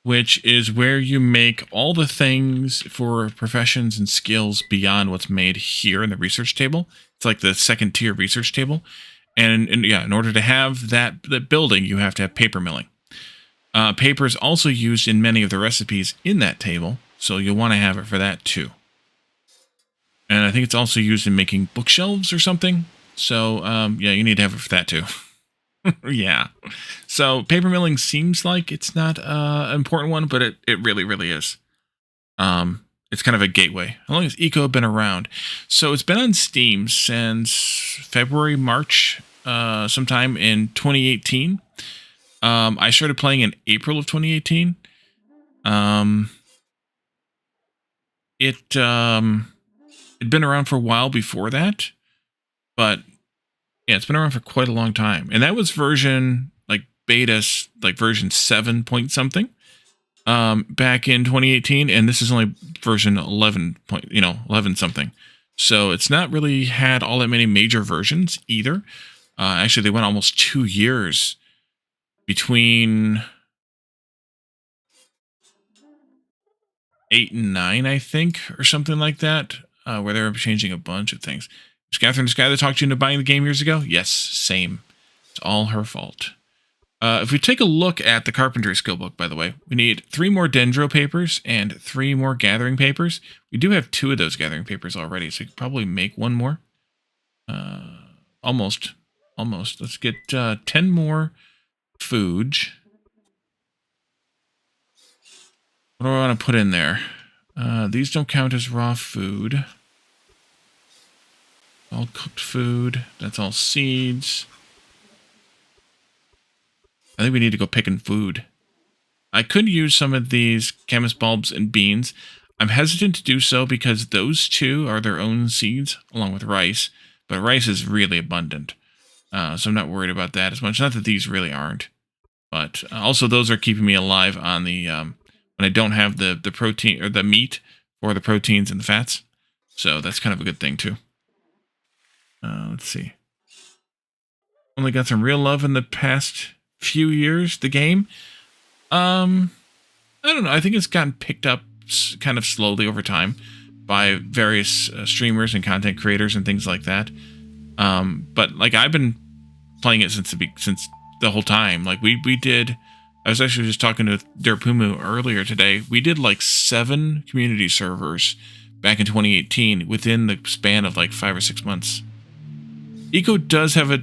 which is where you make all the things for professions and skills beyond what's made here in the research table. It's like the second tier research table. And yeah, in order to have that building, you have to have paper milling. Paper is also used in many of the recipes in that table, so you'll want to have it for that too. And I think it's also used in making bookshelves or something. So yeah, you need to have it for that too. Yeah. So paper milling seems like it's not an important one, but it really, really is. It's kind of a gateway. How long has Eco been around? So it's been on Steam since February, March, sometime in 2018. I started playing in April of 2018. It'd been around for a while before that, but yeah, it's been around for quite a long time. And that was version, like beta, like version 7 point something, back in 2018. And this is only version 11 point, 11 something. So it's not really had all that many major versions either. Actually, they went almost 2 years between 8 and 9, I think, or something like that, where they were changing a bunch of things. Was Catherine this guy that talked you into buying the game years ago? Yes, same. It's all her fault. If we take a look at the Carpentry skill book, by the way, we need 3 more Dendro papers and 3 more Gathering papers. We do have 2 of those Gathering papers already, so we could probably make 1 more. Almost. Let's get 10 more Fooge. What do I want to put in there? These don't count as raw food. All cooked food. That's all seeds. I think we need to go picking food. I could use some of these chemist bulbs and beans. I'm hesitant to do so because those 2 are their own seeds, along with rice. But rice is really abundant. So I'm not worried about that as much. Not that these really aren't. But also those are keeping me alive on the... when I don't have the protein or the meat for the proteins and the fats. So that's kind of a good thing too. Let's see. Only got some real love in the past few years, the game. I don't know. I think it's gotten picked up kind of slowly over time by various streamers and content creators and things like that. But like I've been playing it since the whole time. Like we did. I was actually just talking to Derpumu earlier today. We did like 7 community servers back in 2018 within the span of like 5 or 6 months. Eco does have a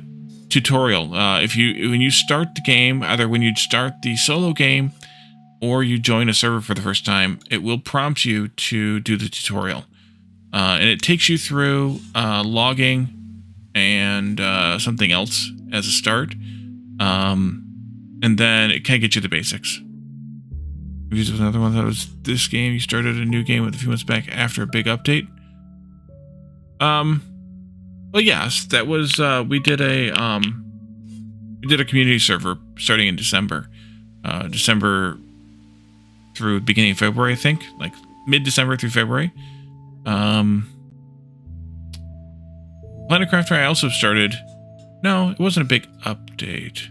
tutorial. When you start the game, either when you start the solo game or you join a server for the first time, it will prompt you to do the tutorial. And it takes you through logging and something else as a start. And then it can get you the basics. This was another one that was this game. You started a new game with a few months back after a big update. Well, yes, that was we did a community server starting in December, December through the beginning of February, I think, like mid-December through February. Planet Crafter, I also started. No, it wasn't a big update.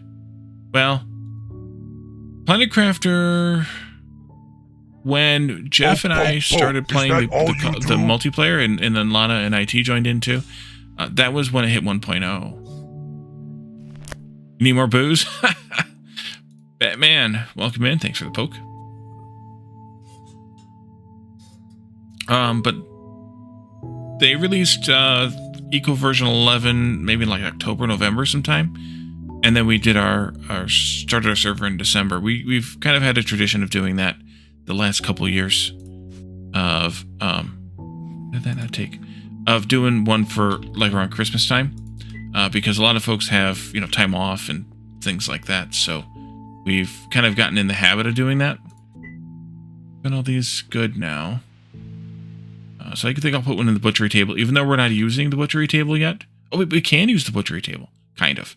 Well, Planet Crafter, when Jeff and I started playing the multiplayer, and then Lana and IT joined in too, that was when it hit 1.0. You need more booze? Batman, welcome in. Thanks for the poke. But they released Eco version 11 maybe in like October, November sometime. And then we did started our server in December. We've kind of had a tradition of doing that the last couple of years of what did that not take? Of doing one for like around Christmas time. Because a lot of folks have, time off and things like that. So we've kind of gotten in the habit of doing that. Got all these good now. So I think I'll put one in the butchery table, even though we're not using the butchery table yet. Oh, we can use the butchery table, kind of.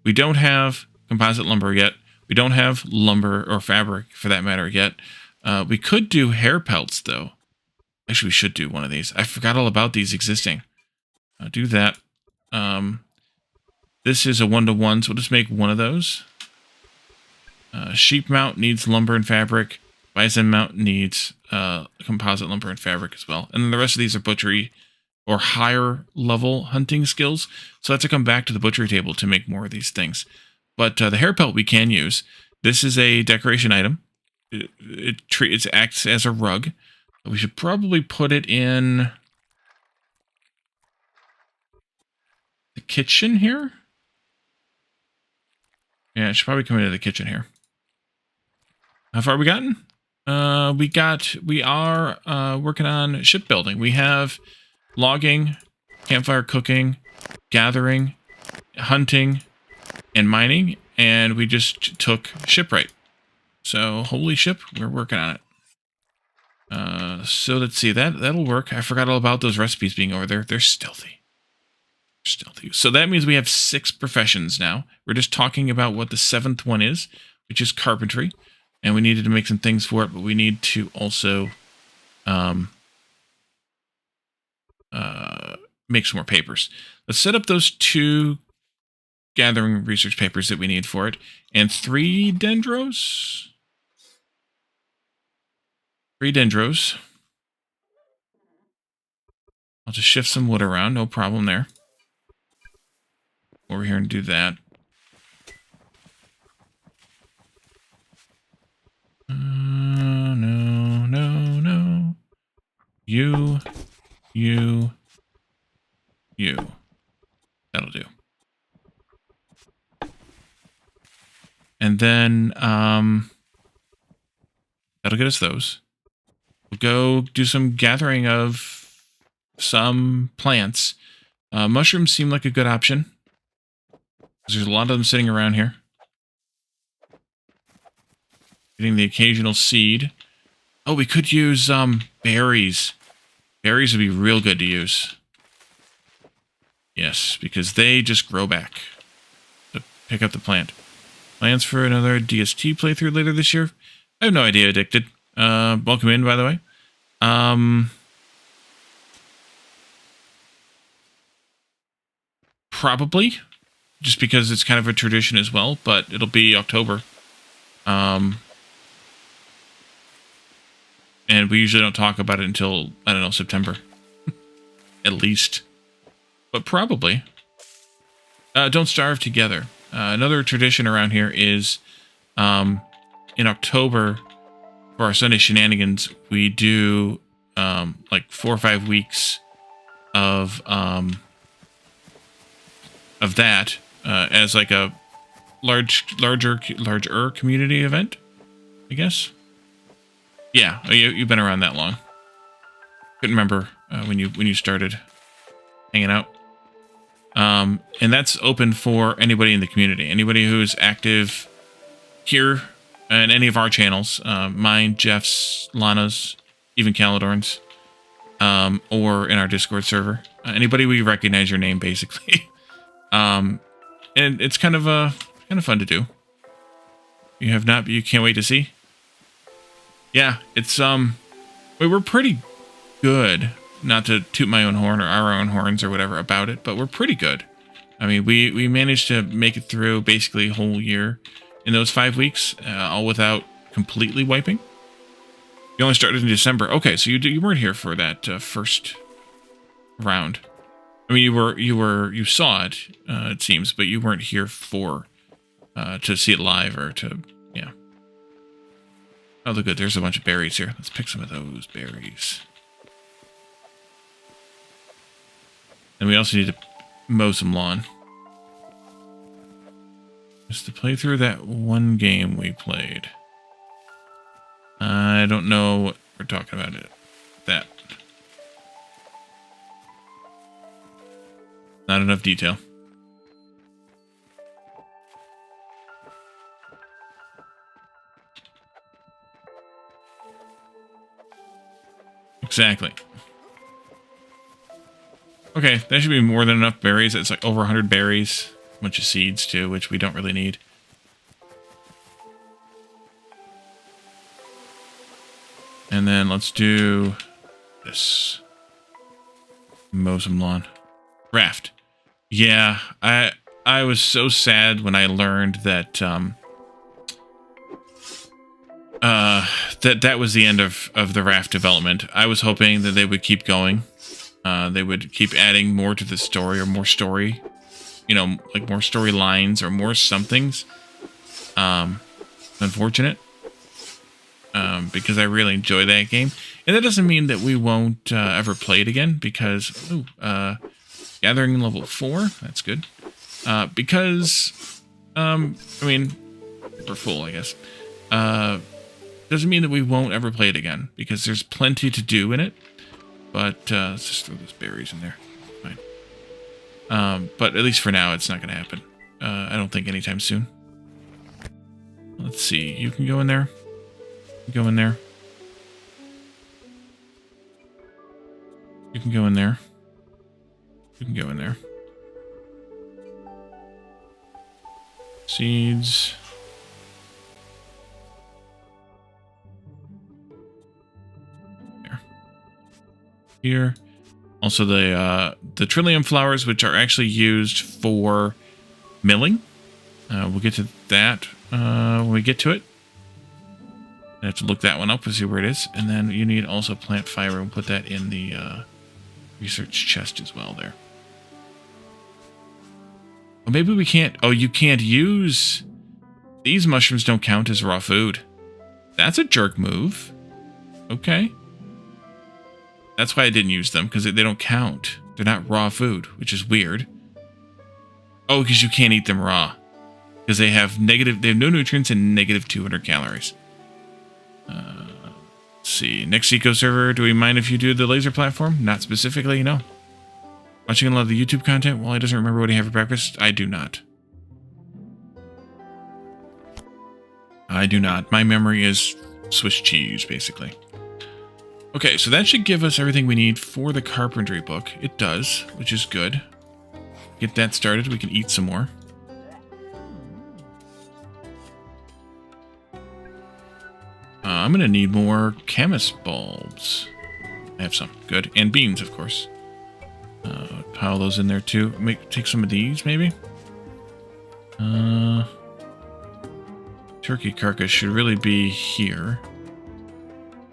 We don't have composite lumber yet. We don't have lumber or fabric, for that matter, yet. We could do hair pelts, though. Actually, we should do one of these. I forgot all about these existing. Do that. This is a 1-to-1, so we'll just make one of those. Sheep mount needs lumber and fabric. Bison mount needs composite lumber and fabric as well. And then the rest of these are butchery or higher level hunting skills. So I have to come back to the butchery table to make more of these things. But the hair pelt we can use. This is a decoration item. It acts as a rug. We should probably put it in the kitchen here. Yeah, it should probably come into the kitchen here. How far have we gotten? We are working on shipbuilding. We have logging, campfire cooking, gathering, hunting, and mining, and we just took Shipwright. So, holy ship, we're working on it. So let's see, that'll work. I forgot all about those recipes being over there. They're stealthy. So that means we have 6 professions now. We're just talking about what the 7th one is, which is carpentry. And we needed to make some things for it, but we need to also make some more papers. Let's set up those 2 gathering research papers that we need for it. And 3 dendros. 3 dendros. I'll just shift some wood around, no problem there. Over here and do that. you, you, you. That'll do. And then, that'll get us those. We'll go do some gathering of some plants. Mushrooms seem like a good option. There's a lot of them sitting around here. Getting the occasional seed. Oh, we could use berries. Berries would be real good to use. Yes, because they just grow back. To pick up the plant. Plans for another DST playthrough later this year? I have no idea, Addicted. Welcome in, by the way. Probably. Just because it's kind of a tradition as well, but it'll be October. And we usually don't talk about it until, I don't know, September. At least. But probably. Don't starve together. Another tradition around here is in October, for our Sunday shenanigans, we do like 4 or 5 weeks of that as like a larger community event, I guess. Yeah, you've been around that long. Couldn't remember when you started hanging out. And that's open for anybody in the community. Anybody who's active here in any of our channels. Mine, Jeff's, Lana's, even Calidorn's. Or in our Discord server. Anybody we recognize your name, basically. And it's kind of fun to do. You have not, but you can't wait to see. Yeah, it's we're pretty good. Not to toot my own horn or our own horns or whatever about it, but we're pretty good. I mean, we managed to make it through basically a whole year in those 5 weeks, all without completely wiping. You only started in December. Okay, so you weren't here for that first round. I mean, you saw it, it seems, but you weren't here for to see it live or to, yeah. Oh, look good. There's a bunch of berries here. Let's pick some of those berries. And we also need to mow some lawn. Just to play through that one game we played. I don't know what we're talking about. That. Not enough detail. Exactly. Okay, that should be more than enough berries. It's like over 100 berries. A bunch of seeds, too, which we don't really need. And then let's do this. Mow some lawn. Raft. Yeah, I was so sad when I learned that that was the end of the raft development. I was hoping that they would keep going. They would keep adding more to the story or more story. You know, like more storylines or more somethings. Unfortunate. Because I really enjoy that game. And that doesn't mean that we won't ever play it again. Because, gathering level 4. That's good. Because, I mean, we're full, I guess. Doesn't mean that we won't ever play it again. Because there's plenty to do in it. But let's just throw those berries in there. Fine. But at least for now, it's not going to happen. I don't think anytime soon. Let's see. You can go in there. Go in there. You can go in there. You can go in there. Seeds. There. Here. Also the trillium flowers, which are actually used for milling. We'll get to that when we get to it. I have to look that one up to see where it is. And then you need also plant fiber. We'll put that in the research chest as well there. Oh, maybe we can't. Oh, you can't use... These mushrooms don't count as raw food. That's a jerk move. Okay. That's why I didn't use them, because they don't count. They're not raw food, which is weird. Oh, because you can't eat them raw. Because they have no nutrients and negative 200 calories. Let's see. Next eco server, do we mind if you do the laser platform? Not specifically, no. Watching a lot of the YouTube content while he doesn't remember what he had for breakfast? I do not. I do not. My memory is Swiss cheese, basically. Okay, so that should give us everything we need for the carpentry book. It does, which is good. Get that started, we can eat some more. I'm going to need more chemist bulbs. I have some. Good. And beans, of course. Pile those in there, too. Take some of these, maybe? Turkey carcass should really be here.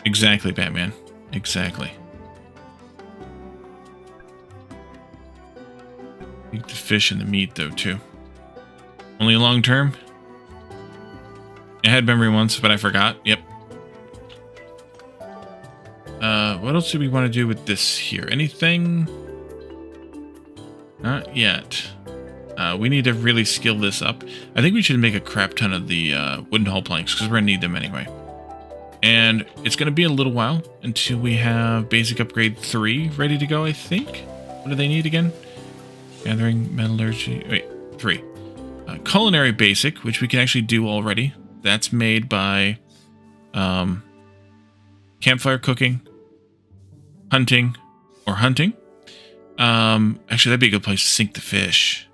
Exactly, Batman. Exactly. Eat the fish and the meat, though, too. Only long term? I had memory once, but I forgot. Yep. What else do we want to do with this here? Anything? Not yet. We need to really skill this up. I think we should make a crap ton of the wooden hull planks, because we're going to need them anyway. And it's going to be a little while until we have basic upgrade 3 ready to go, I think. What do they need again? Gathering, metallurgy... Wait, 3. Culinary basic, which we can actually do already. That's made by campfire cooking, hunting, or hunting. Actually, that'd be a good place to sink the fish.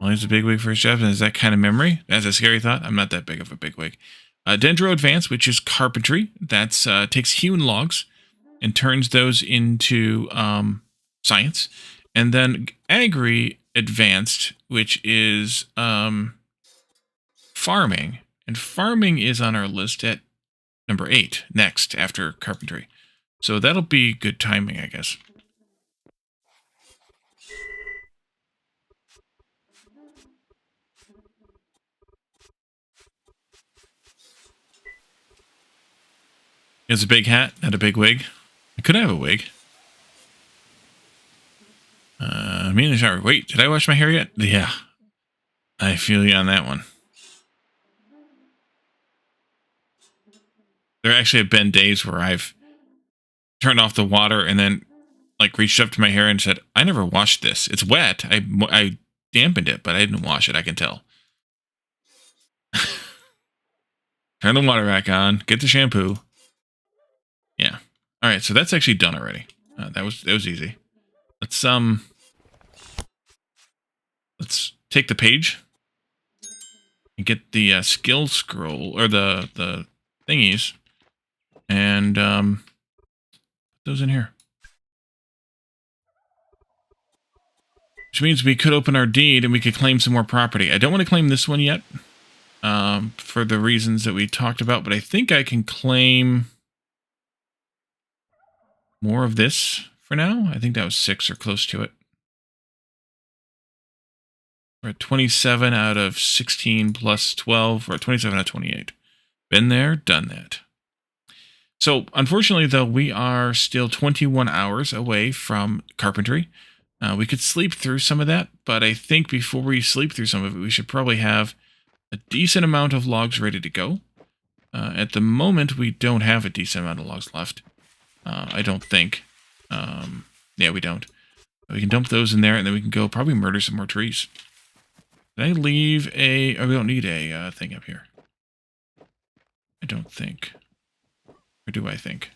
Well, he's a bigwig for his job, and is that kind of memory? That's a scary thought. I'm not that big of a bigwig. Dendro Advance, which is carpentry. That's takes hewn logs and turns those into science. And then Agri Advanced, which is farming. And farming is on our list at number 8, next, after carpentry. So that'll be good timing, I guess. It's a big hat, not a big wig. I could have a wig. Me in the shower. Wait, did I wash my hair yet? Yeah. I feel you on that one. There actually have been days where I've turned off the water and then like reached up to my hair and said, I never washed this. It's wet. I dampened it, but I didn't wash it. I can tell. Turn the water back on. Get the shampoo. Yeah. All right. So that's actually done already. That was easy. Let's take the page and get the skill scroll or the thingies and put those in here. Which means we could open our deed and we could claim some more property. I don't want to claim this one yet for the reasons that we talked about, but I think I can claim more of this for now. I think that was 6 or close to it. We're at 27 out of 16 plus 12. We're at 27 out of 28. Been there, done that. So, unfortunately, though, we are still 21 hours away from carpentry. We could sleep through some of that, but I think before we sleep through some of it, we should probably have a decent amount of logs ready to go. At the moment, we don't have a decent amount of logs left. I don't think. Yeah, we don't. We can dump those in there, and then we can go probably murder some more trees. Did I leave a... Oh, we don't need a thing up here. I don't think. Or do I think?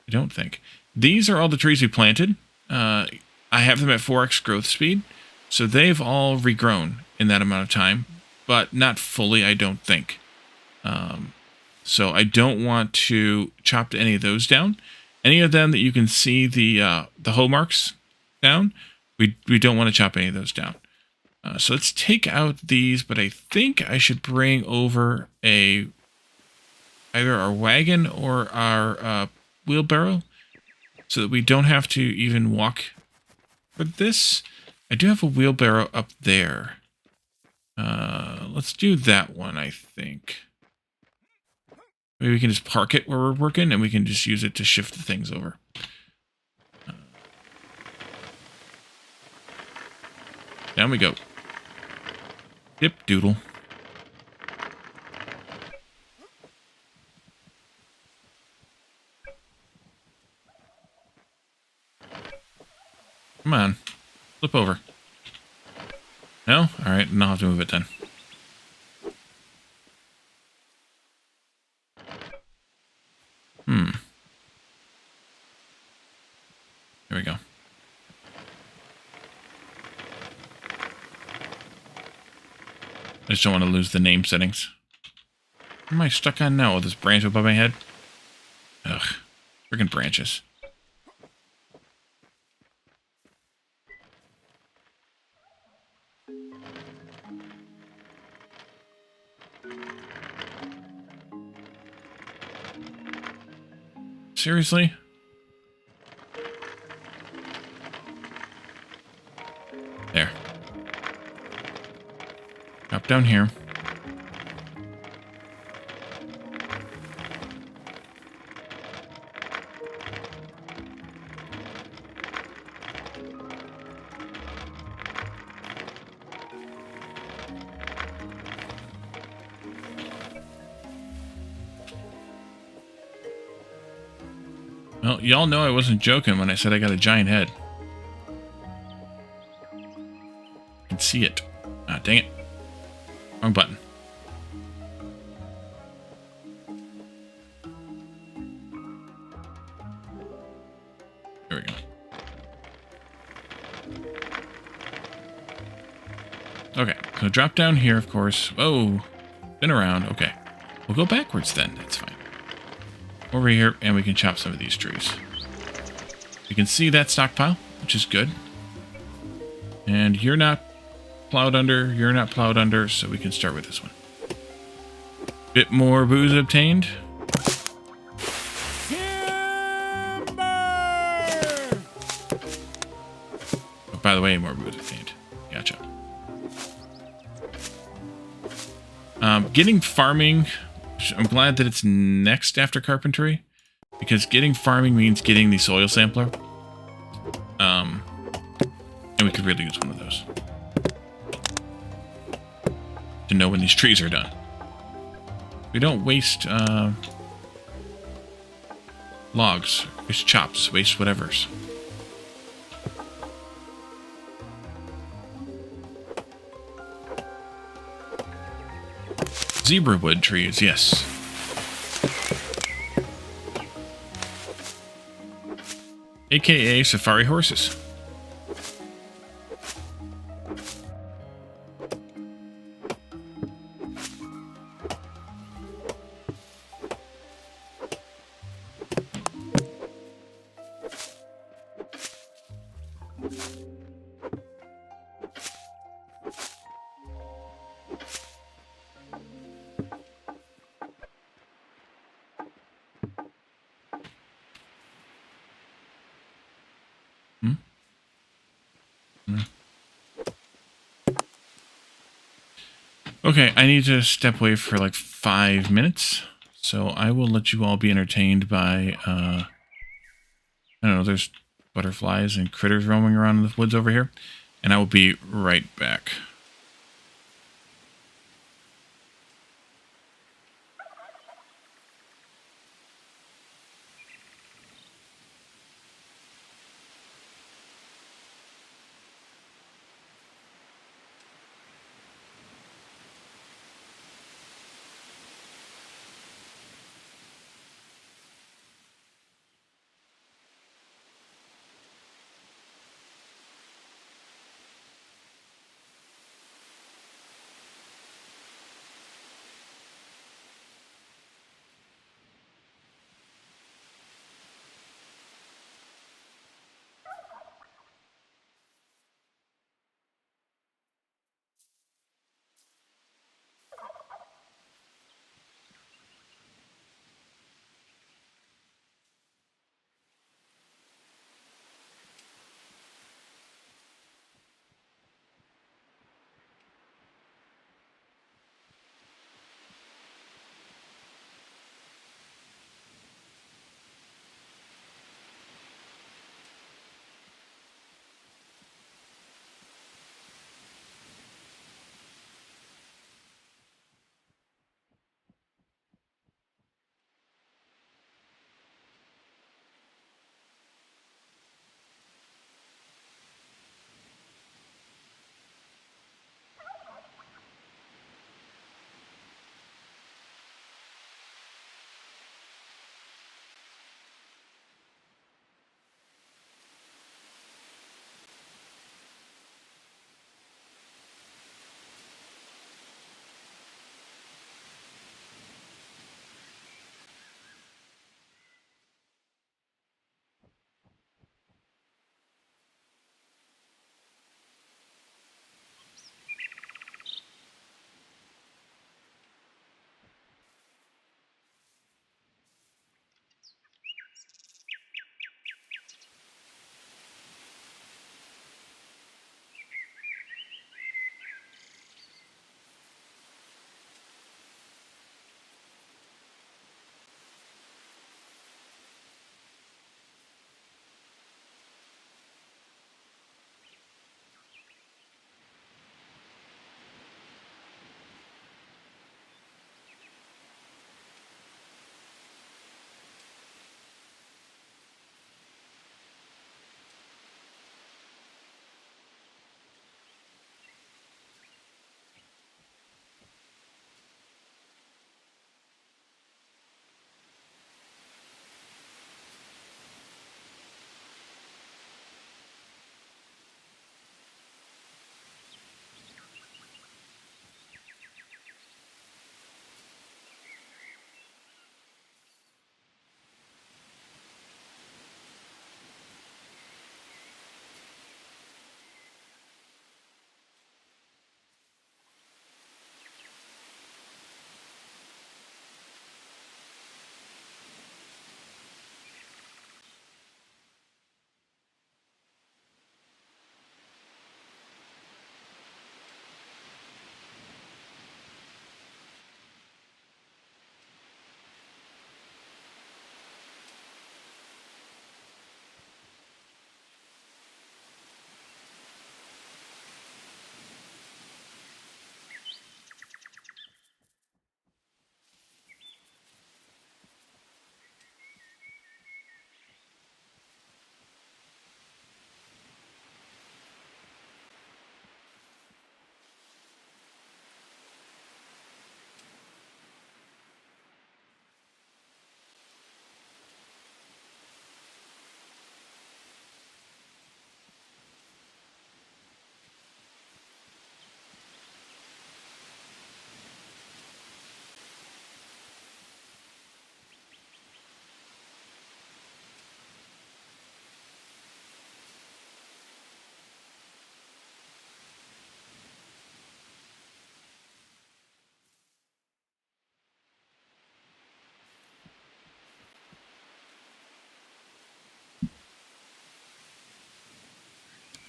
I don't think. These are all the trees we planted. I have them at 4x growth speed, so they've all regrown in that amount of time, but not fully, I don't think. So I don't want to chop any of those down. Any of them that you can see the hoe marks down, we don't want to chop any of those down. So let's take out these, but I think I should bring over either our wagon or our wheelbarrow so that we don't have to even walk for this. I do have a wheelbarrow up there. Let's do that one, I think. Maybe we can just park it where we're working, and we can just use it to shift the things over. Down we go. Dip doodle. Come on. Flip over. No? Alright, then I'll have to move it then. There we go. I just don't want to lose the name settings. What am I stuck on now with this branch above my head? Ugh. Freaking branches. Seriously? There. Drop down here. Well, y'all know I wasn't joking when I said I got a giant head. I can see it. Ah, dang it. Wrong button. There we go. Okay, so drop down here, of course. Oh, spin around. Okay. We'll go backwards then. That's fine. Over here, and we can chop some of these trees. You can see that stockpile, which is good. And you're not plowed under, you're not plowed under, so we can start with this one. Bit more booze obtained. Oh, by the way, more booze obtained. Gotcha. Getting farming, I'm glad that it's next after carpentry, because getting farming means getting the soil sampler. And we could really use one of those to know when these trees are done. We don't waste logs, waste chops, waste whatevers. Zebra wood trees, yes. AKA safari horses. Okay, I need to step away for like 5 minutes, so I will let you all be entertained by, I don't know, there's butterflies and critters roaming around in the woods over here, and I will be right back.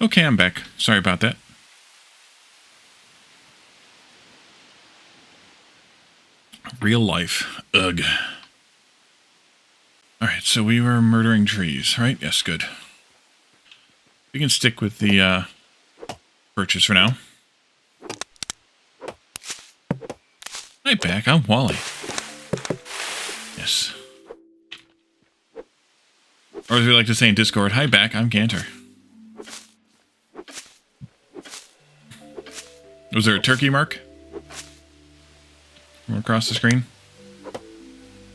Okay, I'm back. Sorry about that. Real life. Ugh. Alright, so we were murdering trees, right? Yes, good. We can stick with the purchase for now. Hi, back. I'm Wally. Yes. Or as we like to say in Discord, hi, back. I'm Ganter. Was there a turkey mark? From across the screen?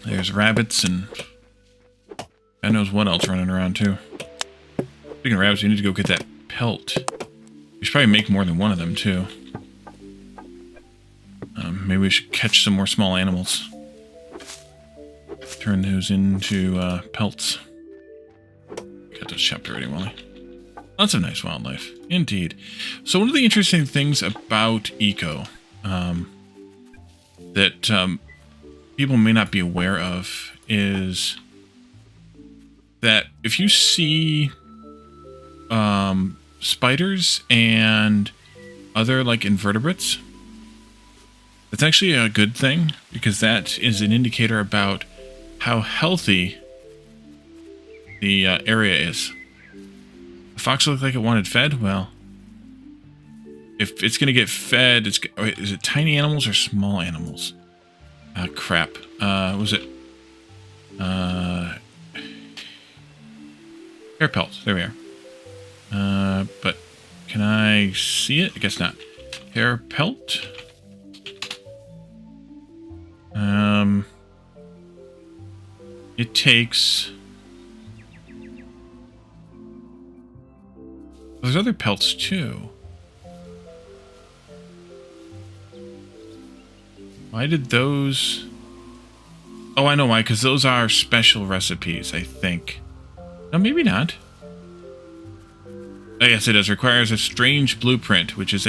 There's rabbits and... God knows what else running around, too. Speaking of rabbits, we need to go get that pelt. We should probably make more than one of them, too. Maybe we should catch some more small animals. Turn those into pelts. Got this chapter already, Wally. Lots of nice wildlife. Indeed. So one of the interesting things about eco that people may not be aware of is that if you see spiders and other like invertebrates, that's actually a good thing, because that is an indicator about how healthy the area is. The fox looked like it wanted fed. Well, if it's going to get fed, it's... Wait, is it tiny animals or small animals? Ah, crap. Was it... hair pelts. There we are. But can I see it? I guess not. Hair pelt. It takes... There's other pelts too. Why did those... Oh, I know why, because those are special recipes, I think. No, maybe not. Oh, yes, it does. Requires a strange blueprint, which is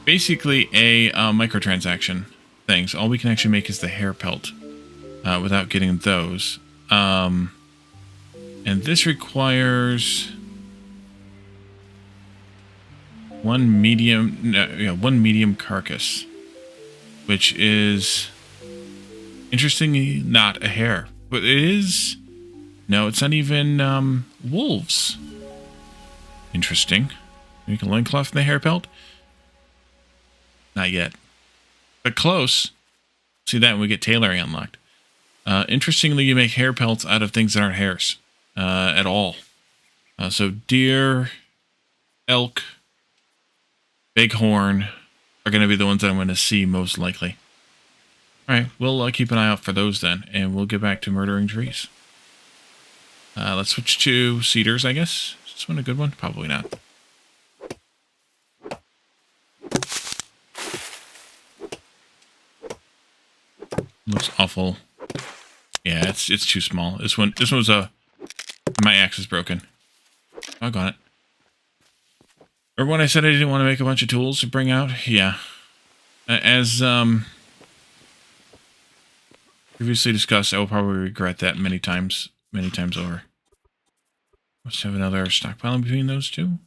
basically a microtransaction thing. So all we can actually make is the hair pelt without getting those. And this requires one medium carcass, which is interestingly not a hare, but it is... No, it's not even wolves. Interesting. Make a loincloth from the hair pelt? Not yet. But close. See that when we get tailoring unlocked. Interestingly, you make hair pelts out of things that aren't hairs at all. So deer, elk, bighorn are going to be the ones that I'm going to see most likely. Alright, we'll keep an eye out for those then, and we'll get back to murdering trees. Let's switch to cedars, I guess. Is this one a good one? Probably not. Looks awful. Yeah, it's too small. This one was my axe is broken. I got it. Or when I said I didn't want to make a bunch of tools to bring out, yeah. As previously discussed, I will probably regret that many times over. Let's have another stockpile in between those two.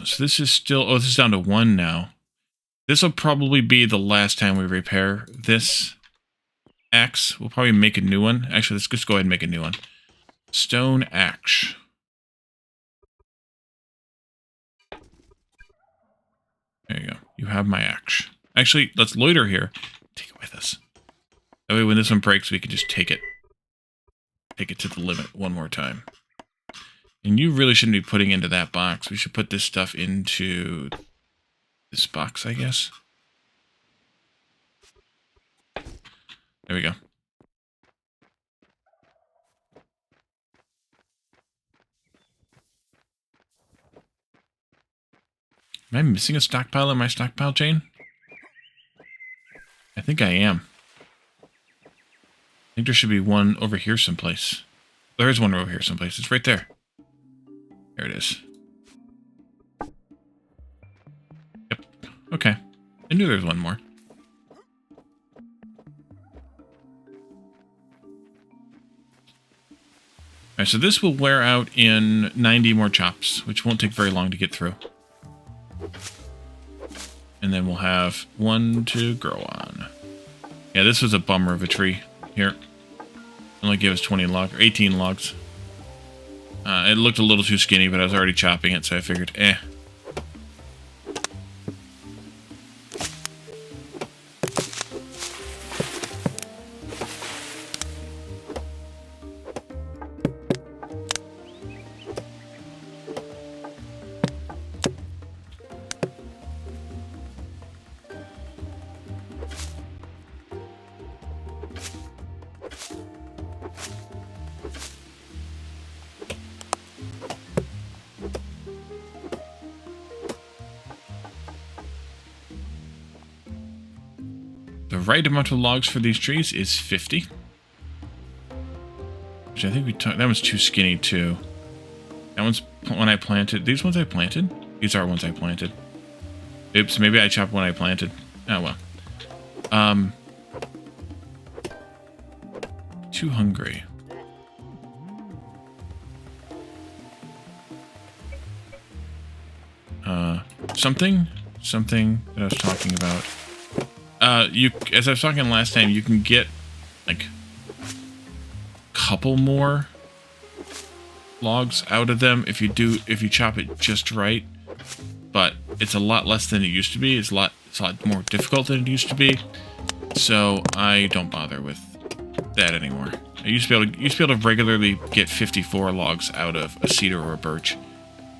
So this is still... Oh, this is down to 1 now. This will probably be the last time we repair this axe. We'll probably make a new one. Actually, let's just go ahead and make a new one. Stone axe. There you go. You have my axe. Actually, let's loiter here. Take it with us. That way when this one breaks, we can just take it. Take it to the limit one more time. And you really shouldn't be putting into that box. We should put this stuff into this box, I guess. There we go. Am I missing a stockpile in my stockpile chain? I think I am. I think there should be one over here someplace. There is one over here someplace. It's right there. There it is. Yep. Okay. I knew there was one more. Alright, so this will wear out in 90 more chops, which won't take very long to get through. And then we'll have one to grow on. Yeah, this was a bummer of a tree here. Only gave us 20 logs, or 18 logs. It looked a little too skinny, but I was already chopping it, so I figured, eh. The right amount of logs for these trees is 50. Which I think we took. That one's too skinny too. That one's one I planted. These ones I planted? These are ones I planted. Oops, maybe I chopped one I planted. Oh well. Too hungry. Something that I was talking about. As I was talking last time, you can get like a couple more logs out of them if you chop it just right. But it's a lot less than it used to be. It's a lot more difficult than it used to be. So I don't bother with that anymore. I used to be able to regularly get 54 logs out of a cedar or a birch,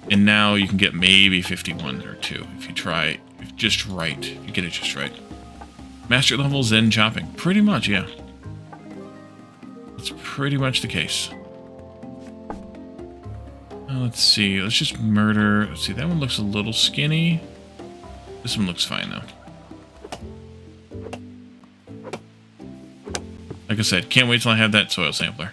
and now you can get maybe 51 or 2 if you try just right. If you get it just right. Master level Zen chopping. Pretty much, yeah. That's pretty much the case. Let's see. Let's just murder. Let's see. That one looks a little skinny. This one looks fine, though. Like I said, can't wait till I have that soil sampler.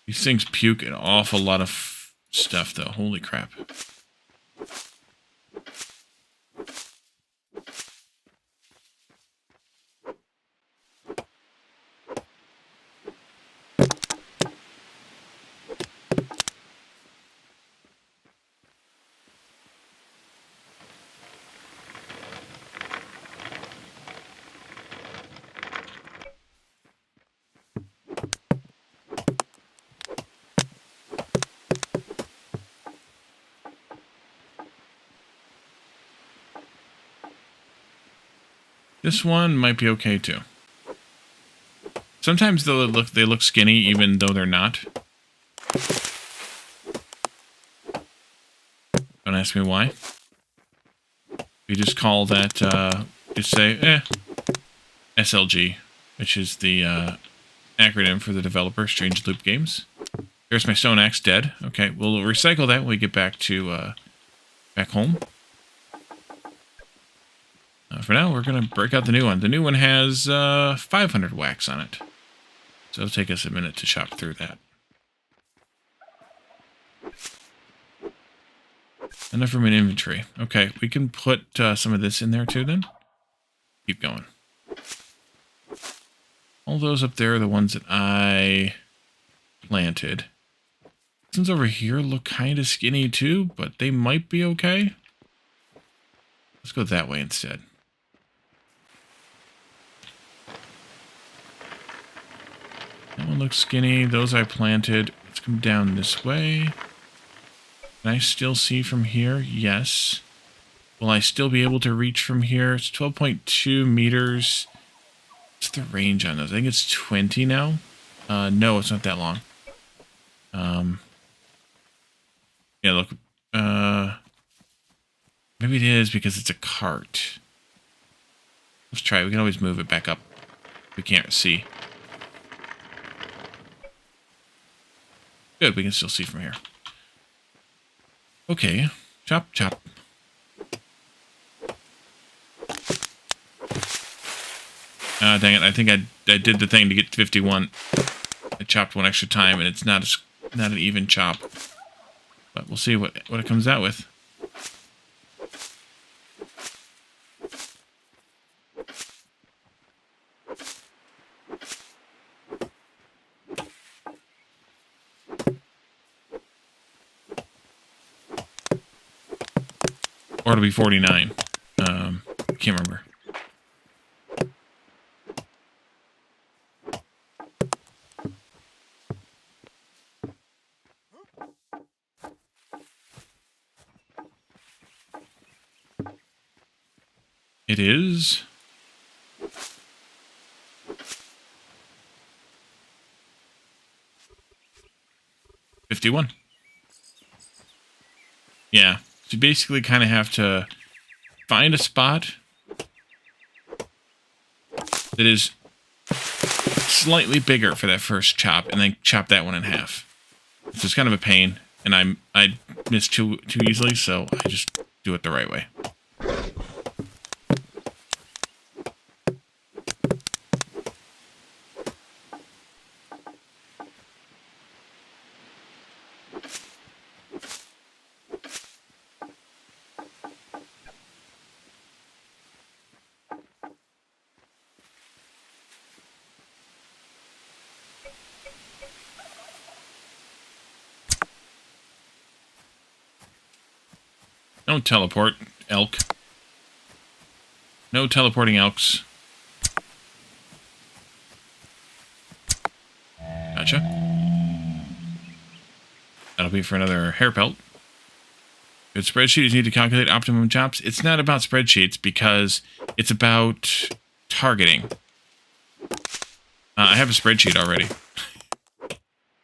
These things puke an awful lot of stuff, though. Holy crap. This one might be okay too. Sometimes they look skinny even though they're not. Don't ask me why. We just call that just say SLG, which is the acronym for the developer Strange Loop Games. There's my stone axe dead. Okay, we'll recycle that when we get back to back home. For now, we're going to break out the new one. The new one has 500 wax on it. So it'll take us a minute to chop through that. Enough from an inventory. Okay, we can put some of this in there too then. Keep going. All those up there are the ones that I planted. These ones over here look kind of skinny too, but they might be okay. Let's go that way instead. That one looks skinny. Those I planted. Let's come down this way. Can I still see from here? Yes. Will I still be able to reach from here? It's 12.2 meters. What's the range on those? I think it's 20 now. No, it's not that long. Yeah, look. Maybe it is because it's a cart. Let's try it. We can always move it back up. We can't see. Good, we can still see from here. Okay, chop, chop. Dang it, I think I did the thing to get 51. I chopped one extra time, and it's not an even chop. But we'll see what it comes out with. part will be 49. I can't remember. It is 51. Yeah, so you basically kind of have to find a spot that is slightly bigger for that first chop, and then chop that one in half. So it's kind of a pain, and I miss too easily, so I just do it the right way. Don't teleport, elk. No teleporting elks. Gotcha. That'll be for another hair pelt. Good spreadsheet is needed to calculate optimum chops. It's not about spreadsheets because it's about targeting. I have a spreadsheet already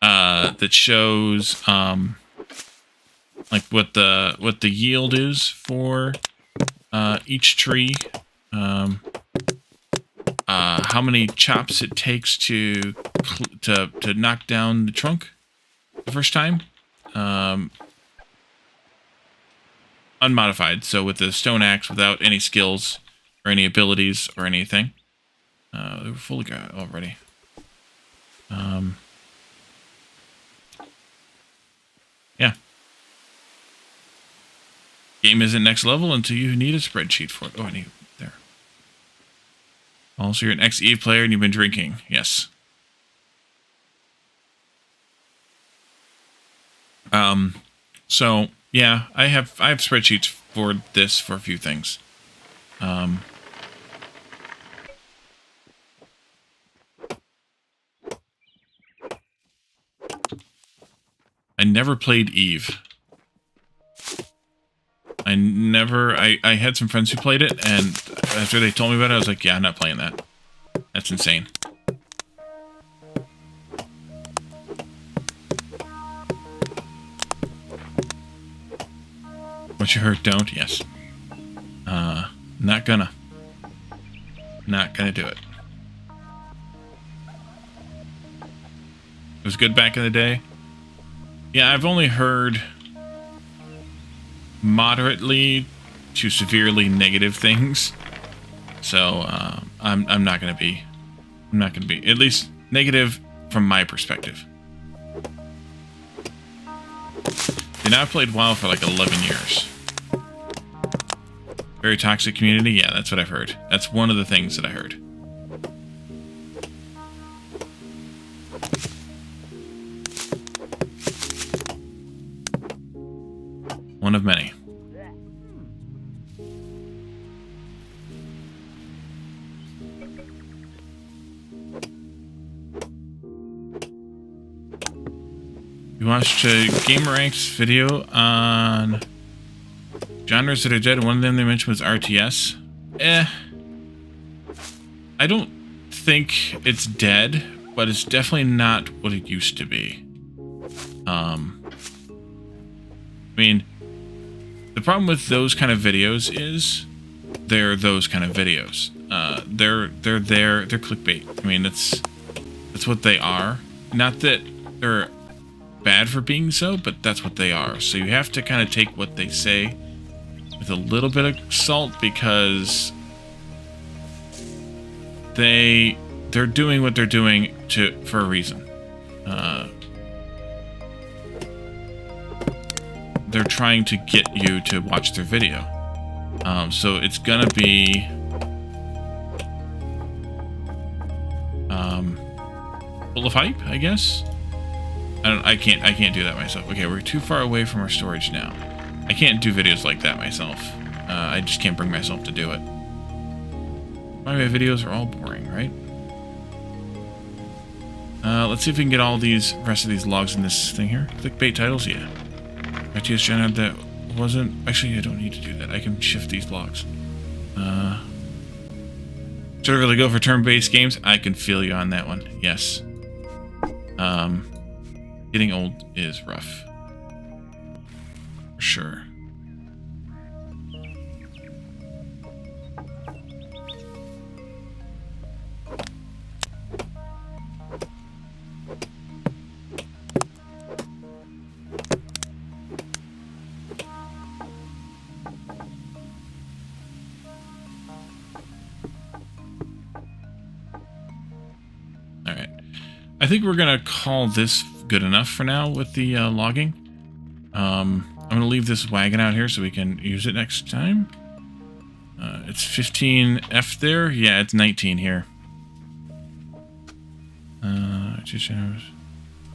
that shows like what the yield is for each tree, how many chops it takes to knock down the trunk the first time, unmodified. So with the stone axe, without any skills or any abilities or anything. They were fully got already. Yeah. Game isn't next level until you need a spreadsheet for it. Oh, I need there. Also, you're an ex-Eve player and you've been drinking. Yes. So yeah, I have spreadsheets for this for a few things. I never played Eve. I had some friends who played it, and after they told me about it, I was like, yeah, I'm not playing that. That's insane. What you heard, don't? Yes. Not gonna do it. It was good back in the day. Yeah, I've only heard moderately to severely negative things, so I'm not gonna be at least negative from my perspective. And I've played WoW for like 11 years. Very toxic community, yeah, that's what I've heard. That's one of the things that I heard. One of many. We watched GamerRank's video on genres that are dead. One of them they mentioned was RTS. I don't think it's dead, but it's definitely not what it used to be. I mean, the problem with those kind of videos is they're those kind of videos. They're clickbait. I mean, that's what they are. Not that they're bad for being so, but that's what they are. So you have to kind of take what they say with a little bit of salt, because they're doing what they're doing for a reason. They're trying to get you to watch their video. So it's gonna be full of hype, I guess. I can't do that myself. Okay, we're too far away from our storage now. I can't do videos like that myself. I just can't bring myself to do it. My videos are all boring, right? Let's see if we can get all these rest of these logs in this thing here. Clickbait titles, yeah. RTS China, that wasn't... Actually, I don't need to do that. I can shift these logs. Should I really go for turn-based games? I can feel you on that one. Yes. Getting old is rough. For sure. I think we're going to call this good enough for now with the logging. I'm going to leave this wagon out here so we can use it next time. It's 15F there. Yeah, it's 19 here.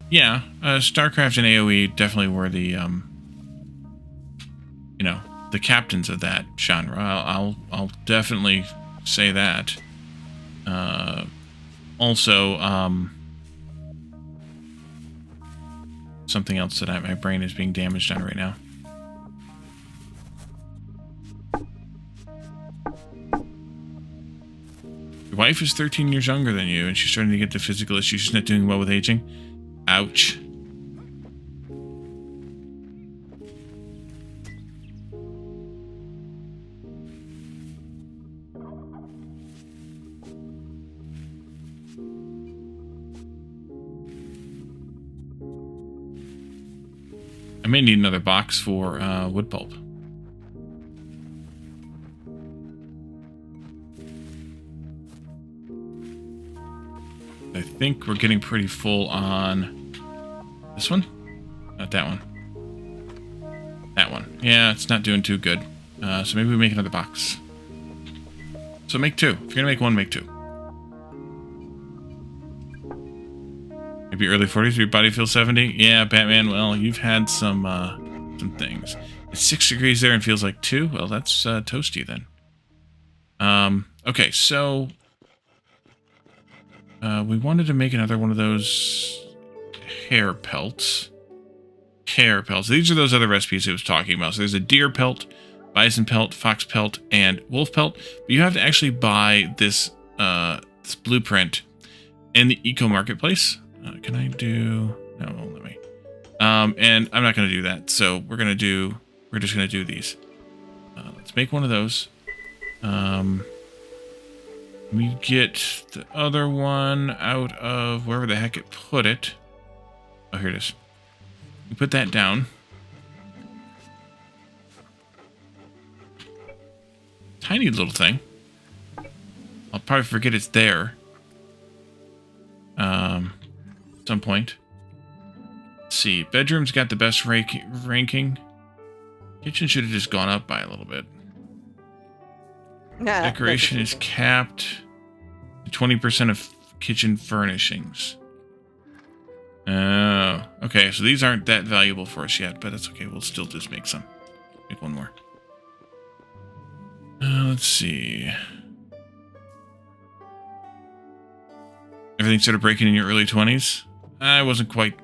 Yeah, StarCraft and AoE definitely were the, you know, the captains of that genre. I'll definitely say that. Also, something else that my brain is being damaged on right now. Your wife is 13 years younger than you, and she's starting to get the physical issues. She's not doing well with aging. Ouch. I may need another box for wood pulp. I think we're getting pretty full on this one. Not that one. That one. Yeah, it's not doing too good. So maybe we make another box. So make two. If you're gonna make one, make two. Maybe early 40s, your body feels 70? Yeah, Batman, well, you've had some things. It's 6 degrees there and feels like 2? Well, that's toasty then. Okay, so... we wanted to make another one of those hair pelts. Hair pelts. These are those other recipes I was talking about. So there's a deer pelt, bison pelt, fox pelt, and wolf pelt. But you have to actually buy this, this blueprint in the Eco Marketplace. Can I do... No, won't let me. And I'm not going to do that. So we're just going to do these. Let's make one of those. We get the other one out of wherever the heck it put it. Oh, here it is. We put that down. Tiny little thing. I'll probably forget it's there. At some point. Let's see. Bedroom's got the best ranking. Kitchen should have just gone up by a little bit. Decoration is capped to 20% of kitchen furnishings. Oh, okay. So these aren't that valuable for us yet, but that's okay. We'll still just make some. Make one more. Let's see. Everything started breaking in your early 20s. I wasn't quite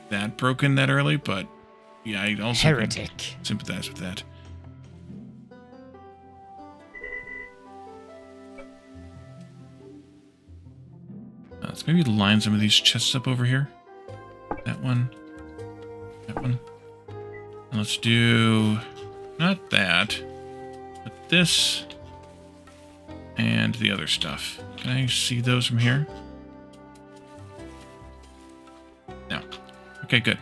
that broken that early, but yeah, I also Heretic. Sympathize with that. Let's maybe line some of these chests up over here. That one. That one. And let's do... not that. But this. And the other stuff. Can I see those from here? No. Okay, good.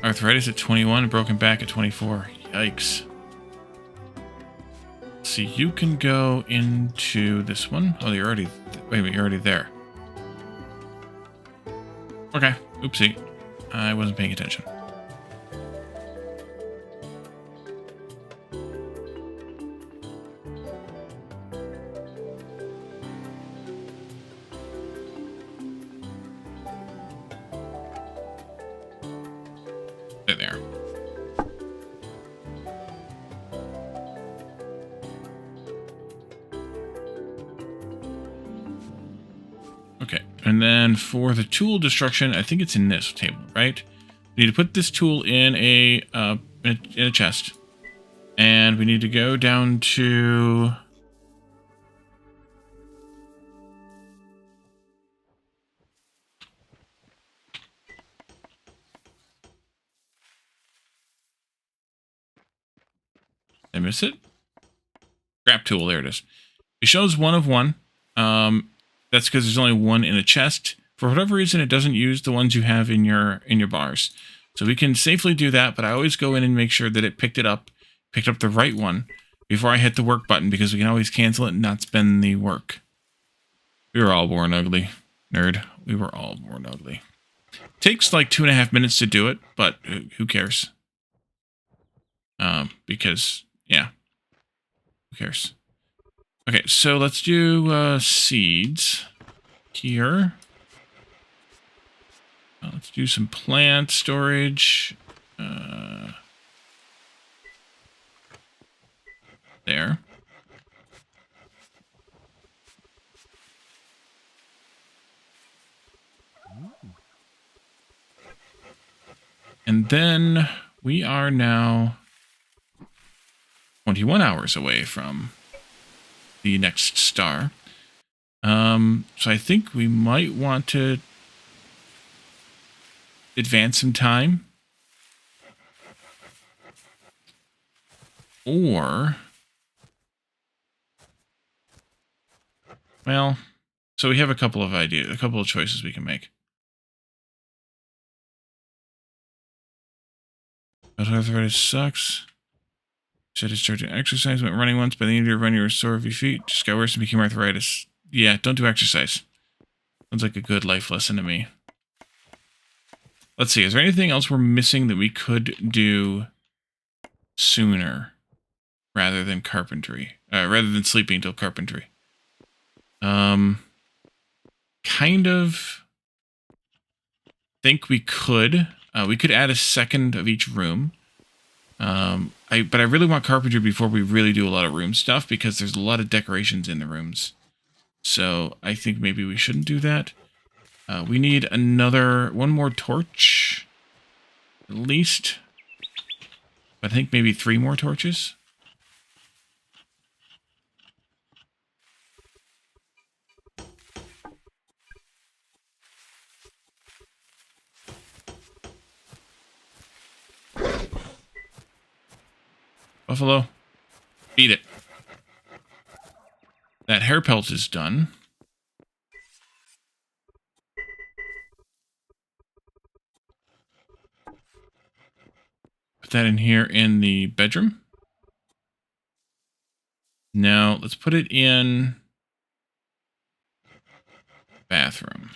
Arthritis at 21, broken back at 24. Yikes. See, you can go into this one. Oh, you're already... wait a minute, you're already there. Okay. Oopsie. I wasn't paying attention. there. Okay, and then for the tool destruction, I think it's in this table, right? We need to put this tool in a chest, and we need to go down to... Did I miss it? Scrap tool, there it is. It shows 1 of 1. That's because there's only 1 in a chest. For whatever reason, it doesn't use the ones you have in your bars. So we can safely do that, but I always go in and make sure that it picked up the right one before I hit the work button, because we can always cancel it and not spend the work. We were all born ugly, nerd. We were all born ugly. Takes like 2.5 minutes to do it, but who cares? Because, yeah. Who cares? Okay, so let's do seeds here. Let's do some plant storage. There. And then we are now 21 hours away from the next star. So I think we might want to advance some time. Or... well, so we have a couple of ideas, a couple of choices we can make. But arthritis sucks. Said to start to exercise, went running once, but then you need to run your sore of your feet. Just got worse and became arthritis. Yeah, don't do exercise. Sounds like a good life lesson to me. Let's see, is there anything else we're missing that we could do sooner rather than carpentry? Rather than sleeping till carpentry? Kind of think we could. We could add a second of each room. But I really want carpentry before we really do a lot of room stuff, because there's a lot of decorations in the rooms. So I think maybe we shouldn't do that. We need one more torch, at least. I think maybe 3 more torches. Buffalo, beat it. That hair pelt is done. Put that in here in the bedroom. Now, let's put it in bathroom.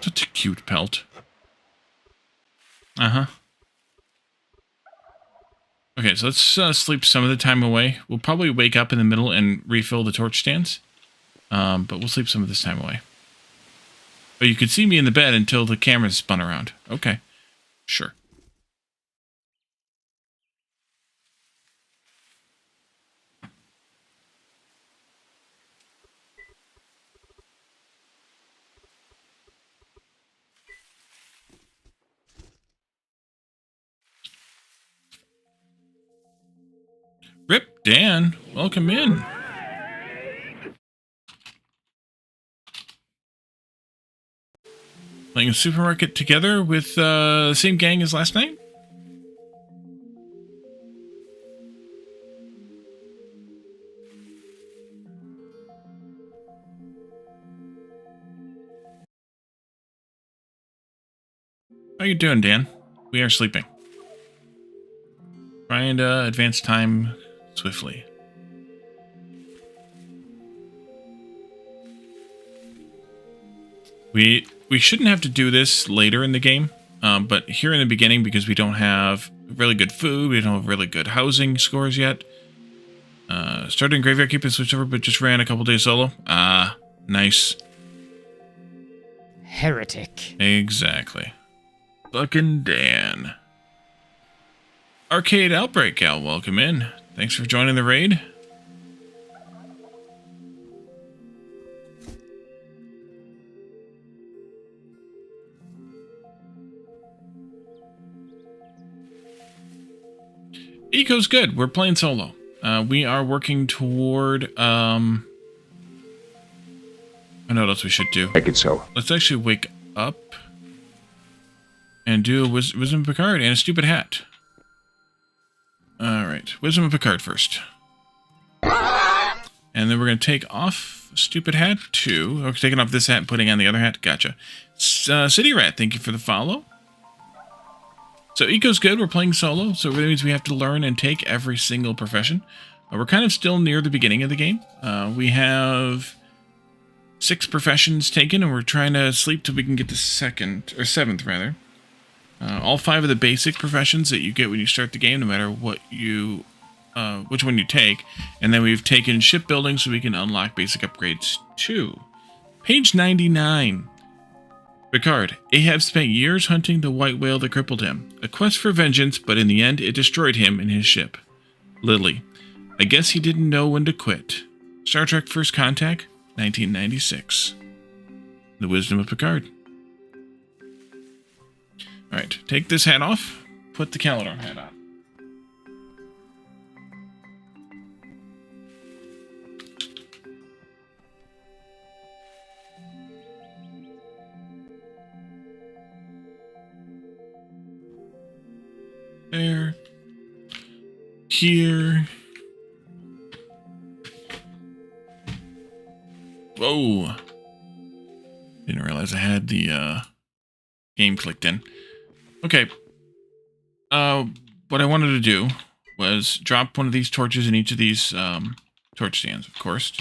Such a cute pelt. Uh-huh. Okay, so let's sleep some of the time away. We'll probably wake up in the middle and refill the torch stands. But we'll sleep some of this time away. But you could see me in the bed until the camera's spun around. Okay. Sure. Rip, Dan, welcome in. Playing a supermarket together with the same gang as last night? How you doing, Dan? We are sleeping. Trying to advance time swiftly. We shouldn't have to do this later in the game, but here in the beginning, because we don't have really good food, we don't have really good housing scores yet. Started in Graveyard Keep and switched over, but just ran a couple days solo. Ah, nice. Heretic. Exactly. Fucking Dan. Arcade Outbreak Gal, welcome in. Thanks for joining the raid. Eco's good. We're playing solo. We are working toward, I know what else we should do. Make it so. Let's actually wake up and do a Wisdom of Picard and a stupid hat. Alright, Wisdom of Picard first. And then we're going to take off stupid hat too. Okay, taking off this hat and putting on the other hat. Gotcha. City Rat, thank you for the follow. So Eco's good. We're playing solo, so it really means we have to learn and take every single profession. We're kind of still near the beginning of the game. We have 6 professions taken, and we're trying to sleep till we can get to 7th rather. All 5 of the basic professions that you get when you start the game, no matter what you, which one you take. And then we've taken shipbuilding so we can unlock basic upgrades too. Page 99. Picard. Ahab spent years hunting the white whale that crippled him. A quest for vengeance, but in the end it destroyed him and his ship. Lily. I guess he didn't know when to quit. Star Trek First Contact, 1996. The Wisdom of Picard. Alright, take this hat off. Put the Calidor hat on. There. Here. Whoa. Didn't realize I had the game clicked in. Okay. What I wanted to do was drop one of these torches in each of these torch stands, of course.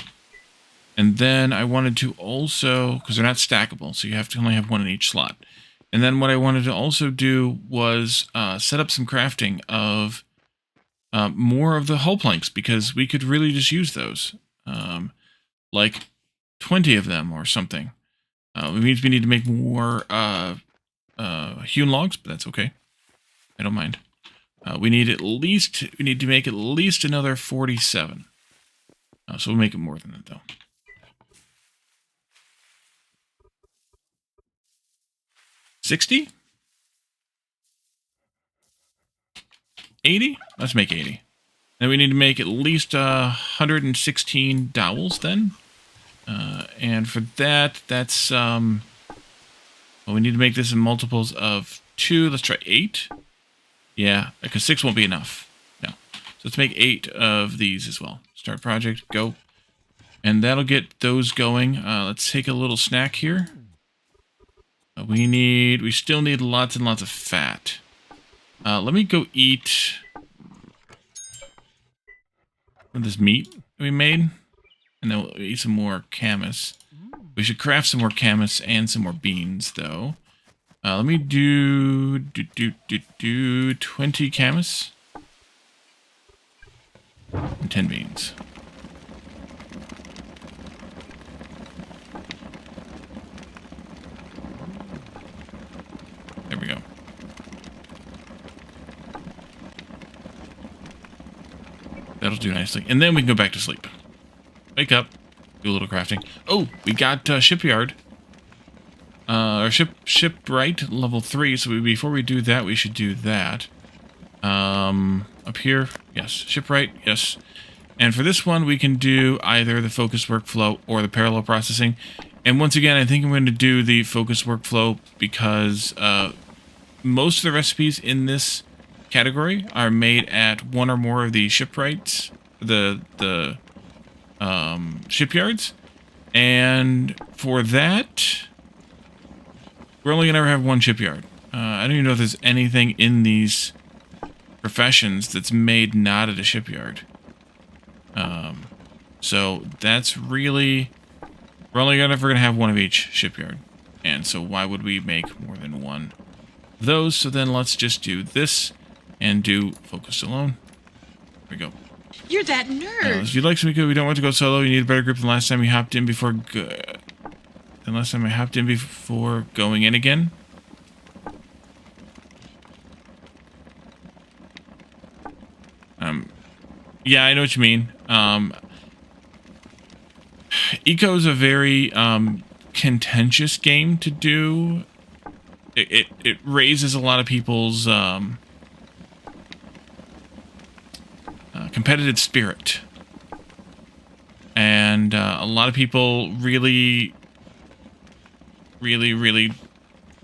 And then I wanted to also, because they're not stackable, so you have to only have one in each slot. And then what I wanted to also do was set up some crafting of more of the hull planks, because we could really just use those. Like 20 of them or something. It means we need to make more hewn logs, but that's okay. I don't mind. We need to make at least another 47. So we'll make it more than that, though. 60? 80? Let's make 80. Then we need to make at least 116 dowels then. And for that, that's, well, we need to make this in multiples of 2. Let's try 8. Yeah, because 6 won't be enough. No. So let's make 8 of these as well. Start project, go. And that'll get those going. Let's take a little snack here. We still need lots and lots of fat. Let me go eat this meat that we made. And then we'll eat some more camas. We should craft some more camas and some more beans, though. Let me do 20 camas. And 10 beans. There we go. That'll do nicely. And then we can go back to sleep. Wake up. Do a little crafting. Oh, we got Shipyard. Or Shipwright, level 3. So before we do that, we should do that. Up here. Yes. Shipwright. Yes. And for this one, we can do either the focus workflow or the parallel processing. And once again, I think I'm going to do the focus workflow because most of the recipes in this category are made at one or more of the shipwrights, the shipyards. And for that, we're only going to ever have one shipyard. I don't even know if there's anything in these professions that's made not at a shipyard. So that's really... We're only ever going to have one of each shipyard. And so why would we make more than one of those? So then let's just do this and do focus alone. There we go. You're that nerd. If you'd like to, we don't want to go solo. You need a better grip than last time you hopped in before. Going in again. Yeah, I know what you mean. Eco is a very contentious game to do. It raises a lot of people's competitive spirit, and a lot of people really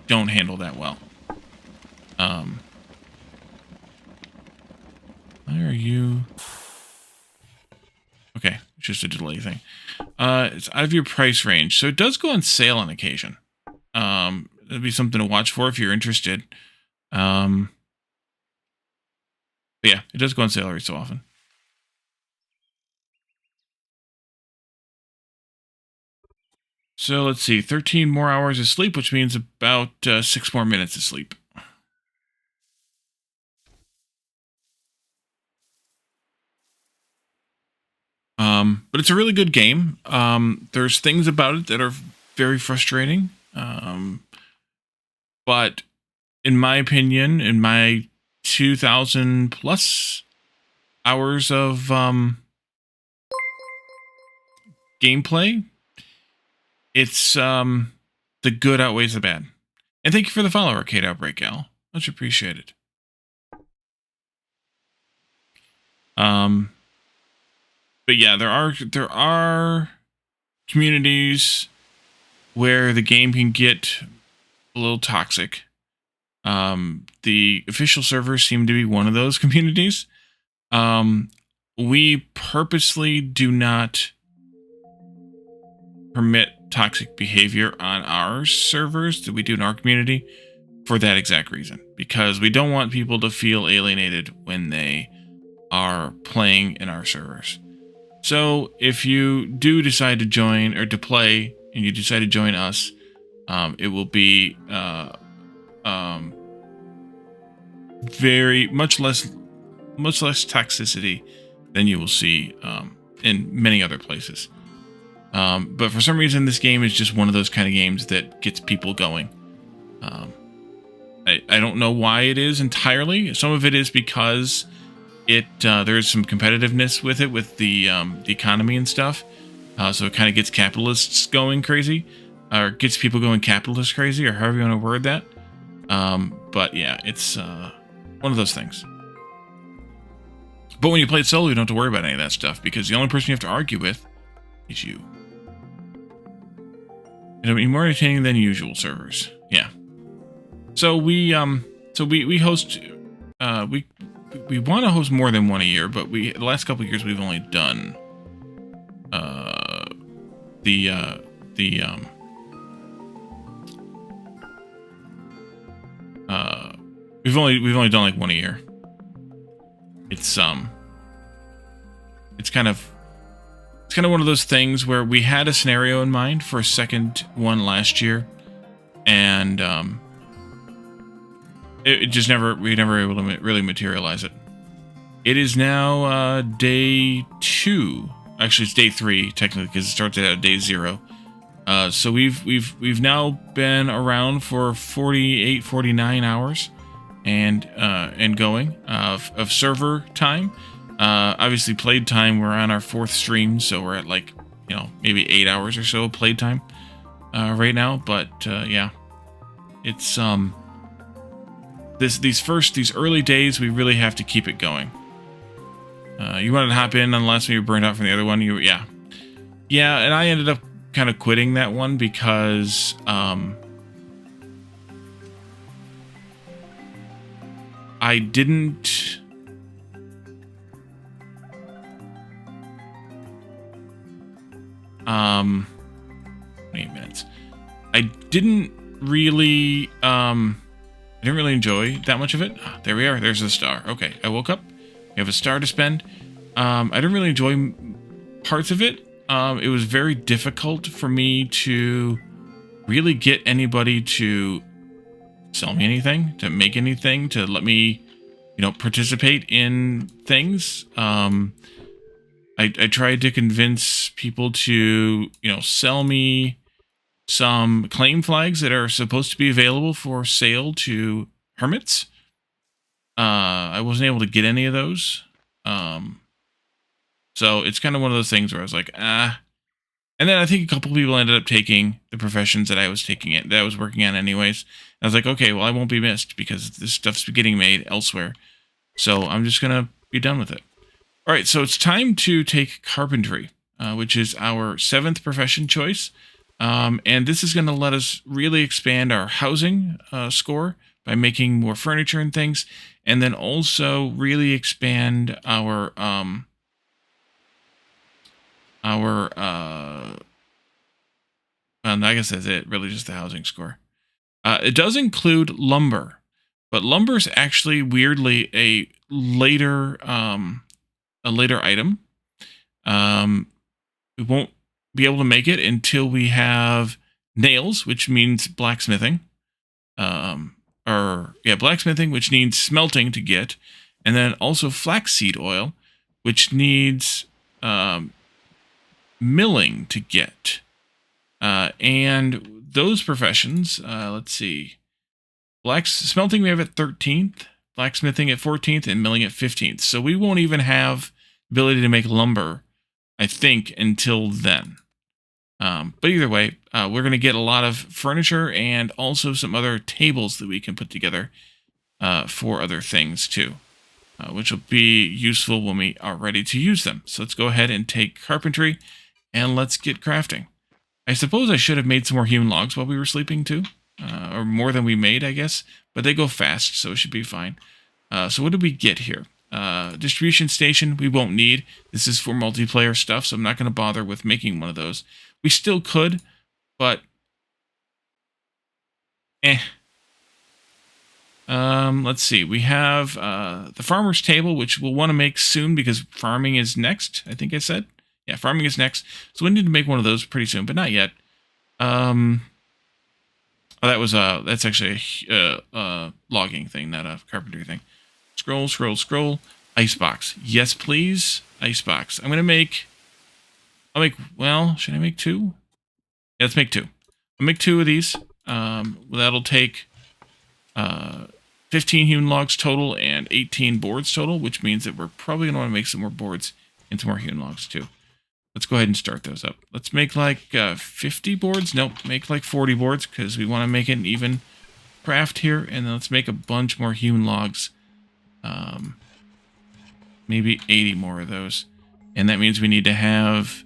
don't handle that well. Where are you? Okay, it's just a delay thing. It's out of your price range, so it does go on sale on occasion. That'd be something to watch for if you're interested. But yeah, it does go on sale every so often. So let's see, 13 more hours of sleep, which means about 6 more minutes of sleep. But it's a really good game. There's things about it that are very frustrating. But in my opinion, in my 2,000 plus hours of gameplay, it's the good outweighs the bad. And thank you for the follow, Arcade Outbreak, Al. Much appreciated. But yeah, there are communities where the game can get a little toxic. The official servers seem to be one of those communities. We purposely do not permit toxic behavior on our servers that we do in our community for that exact reason, because we don't want people to feel alienated when they are playing in our servers. So if you do decide to join or to play and you decide to join us, it will be very much less toxicity than you will see in many other places. But for some reason, this game is just one of those kind of games that gets people going. I don't know why it is entirely. Some of it is because there's some competitiveness with it, with the economy and stuff. So it kind of gets capitalists going crazy, or gets people going capitalist crazy, or however you want to word that. But yeah, it's one of those things. But when you play it solo, you don't have to worry about any of that stuff, because the only person you have to argue with is you. It'll be more entertaining than usual servers. Yeah. So we host we want to host more than one a year, but the last couple of years we've only done we've only done like one a year. It's kind of one of those things where we had a scenario in mind for a second one last year, and it just we never able to really materialize it. It is now day 2. Actually, it's day 3 technically, because it starts at day 0. So we've now been around for 48, 49 hours, and going of server time. Obviously, played time, we're on our 4th stream, so we're at like, maybe 8 hours or so of played time right now. But yeah, it's these early days, we really have to keep it going. You wanted to hop in on the last one, you were burned out from the other one. Yeah, and I ended up kind of quitting that one because I didn't. Wait a minute. I didn't really enjoy that much of it. There we are. There's a star. Okay, I woke up. We have a star to spend. I didn't really enjoy parts of it. It was very difficult for me to really get anybody to sell me anything, to make anything, to let me, participate in things. I tried to convince people to, sell me some claim flags that are supposed to be available for sale to hermits. I wasn't able to get any of those. So it's kind of one of those things where I was like, ah. And then I think a couple people ended up taking the professions that I was working on anyways. I was like, okay, well, I won't be missed because this stuff's getting made elsewhere. So I'm just going to be done with it. All right, so it's time to take carpentry, which is our 7th profession choice. And this is going to let us really expand our housing score by making more furniture and things. And then also really expand our I guess that's it, really just the housing score. It does include lumber, but lumber is actually weirdly a later item. We won't be able to make it until we have nails, which means blacksmithing. Blacksmithing, which needs smelting to get, and then also flaxseed oil, which needs milling to get. And those professions, let's see. Smelting we have at 13th, blacksmithing at 14th, and milling at 15th. So we won't even have the ability to make lumber, I think, until then. But either way, we're going to get a lot of furniture and also some other tables that we can put together for other things too, which will be useful when we are ready to use them. So let's go ahead and take carpentry and let's get crafting. I suppose I should have made some more hewn logs while we were sleeping too, or more than we made, I guess, but they go fast, so it should be fine. So what did we get here? Distribution station we won't need. This is for multiplayer stuff, so I'm not going to bother with making one of those. We still could, but let's see. We have the farmer's table, which we'll want to make soon because farming is next, I think I said. Yeah, farming is next. So we need to make one of those pretty soon, but not yet. That's actually a logging thing, not a carpentry thing. Scroll. Icebox. Yes, please. Icebox. Should I make 2? Yeah, let's make 2. I'll make 2 of these. That'll take 15 hewn logs total and 18 boards total, which means that we're probably going to want to make some more boards and some more hewn logs too. Let's go ahead and start those up. Let's make like 50 boards. Nope, make like 40 boards because we want to make it an even craft here. And then let's make a bunch more hewn logs. Maybe 80 more of those. And that means we need to have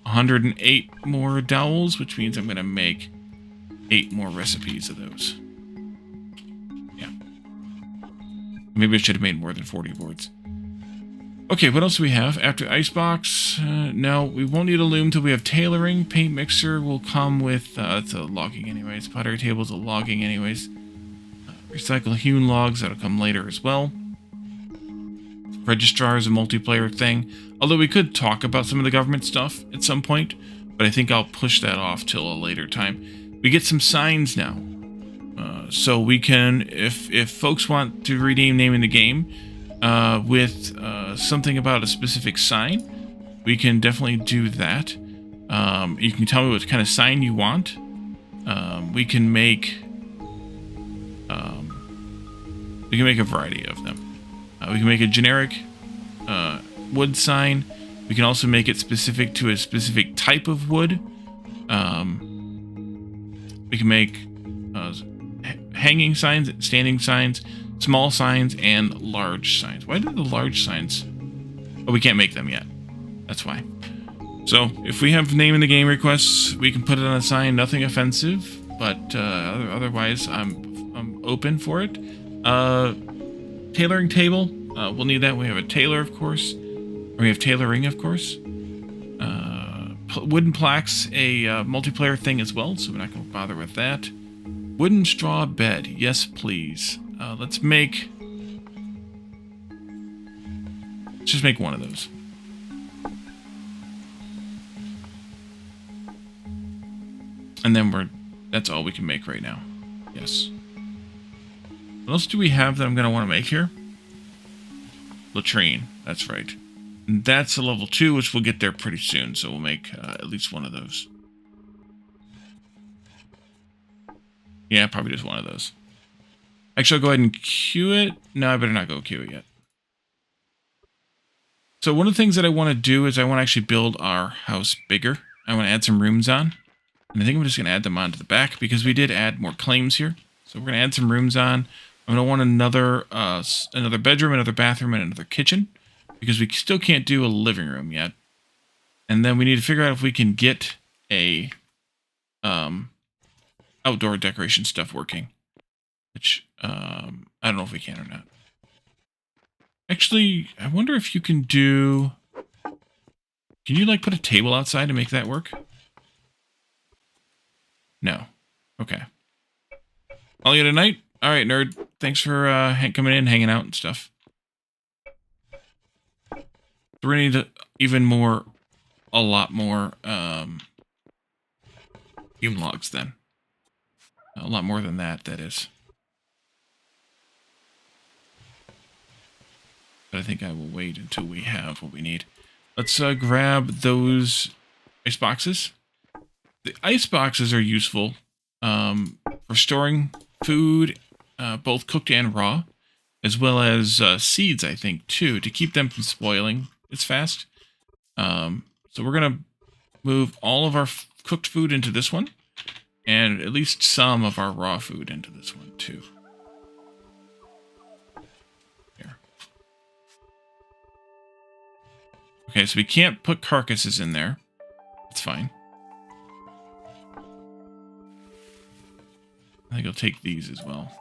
108 more dowels, which means I'm going to make 8 more recipes of those. Yeah. Maybe I should have made more than 40 boards. Okay, what else do we have? After icebox, no, we won't need a loom until we have tailoring. Paint mixer will come with, it's a logging anyways. Pottery table's a logging anyways. Recycle hewn logs, that'll come later as well. Registrar is a multiplayer thing. Although we could talk about some of the government stuff at some point, but I think I'll push that off till a later time. We get some signs now. So we can, if folks want to redeem name in the game, with something about a specific sign, we can definitely do that. You can tell me what kind of sign you want. We can make a variety of them. We can make a generic wood sign. We can also make it specific to a specific type of wood. We can make hanging signs, standing signs, small signs, and large signs. Why do the large signs? Oh, we can't make them yet. That's why. So, if we have name in the game requests, we can put it on a sign. Nothing offensive, but otherwise, I'm open for it. Tailoring table. We'll need that. We have a tailor, of course. Or we have tailoring, of course. Wooden plaques, a multiplayer thing as well, so we're not going to bother with that. Wooden straw bed. Yes, please. Let's just make one of those. And then we're That's all we can make right now. Yes. What else do we have that I'm going to want to make here? Latrine. That's right. And that's a level 2, which we'll get there pretty soon. So we'll make at least one of those. Yeah, probably just one of those. Actually, I'll go ahead and queue it. No, I better not go queue it yet. So one of the things that I want to do is I want to actually build our house bigger. I want to add some rooms on. And I think I'm just going to add them onto the back because we did add more claims here. So we're going to add some rooms on. I'm going to want another bedroom, another bathroom, and another kitchen because we still can't do a living room yet. And then we need to figure out if we can get a outdoor decoration stuff working. Which, I don't know if we can or not. Actually, I wonder if you can do... Can you, like, put a table outside to make that work? No. Okay. All you tonight? Alright, nerd. Thanks for coming in, hanging out and stuff. So we're gonna need a lot more, human logs then. A lot more than that is. But I think I will wait until we have what we need. Let's grab those ice boxes. The ice boxes are useful for storing food, both cooked and raw, as well as seeds, I think, too, to keep them from spoiling as fast. So we're going to move all of our cooked food into this one, and at least some of our raw food into this one, too. Okay, so we can't put carcasses in there. That's fine. I think I'll take these as well.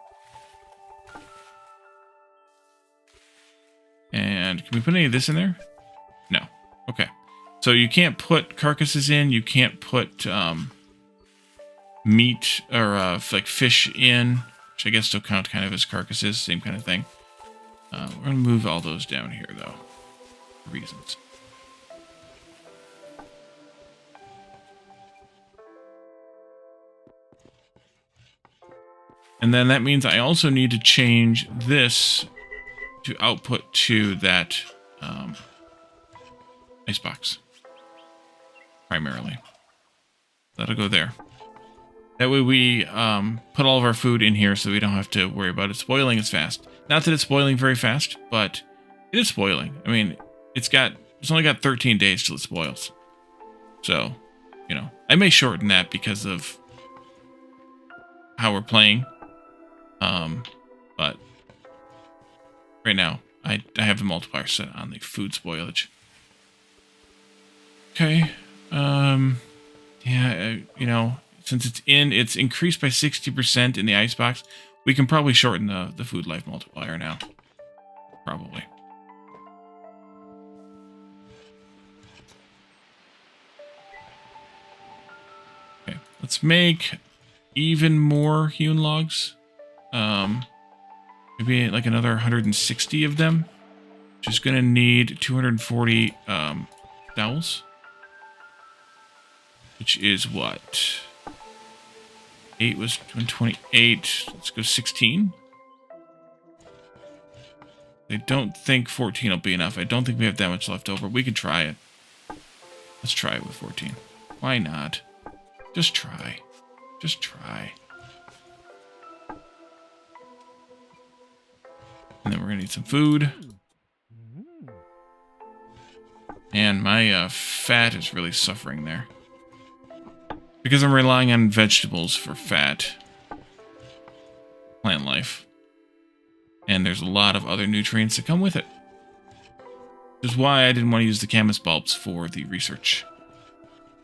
And can we put any of this in there? No. Okay. So you can't put carcasses in. You can't put meat or like fish in, which I guess still count kind of as carcasses. Same kind of thing. We're going to move all those down here, though, for reasons. And then that means I also need to change this to output to that icebox, primarily. That'll go there. That way we put all of our food in here so we don't have to worry about it spoiling as fast. Not that it's spoiling very fast, but it is spoiling. I mean, it's only got 13 days till it spoils. So, you know, I may shorten that because of how we're playing. But right now, I have the multiplier set on the food spoilage. Okay. Yeah, you know, since it's increased by 60% in the icebox, we can probably shorten the food life multiplier now. Probably. Okay, let's make even more hewn logs. Maybe like another 160 of them. Just gonna need 240 dowels. Which is what? 8 was 28. Let's go 16. I don't think 14 will be enough. I don't think we have that much left over. We can try it. Let's try it with 14. Why not? Just try. Just try. And then we're going to need some food. And my fat is really suffering there. Because I'm relying on vegetables for fat. Plant life. And there's a lot of other nutrients that come with it. Which is why I didn't want to use the camas bulbs for the research.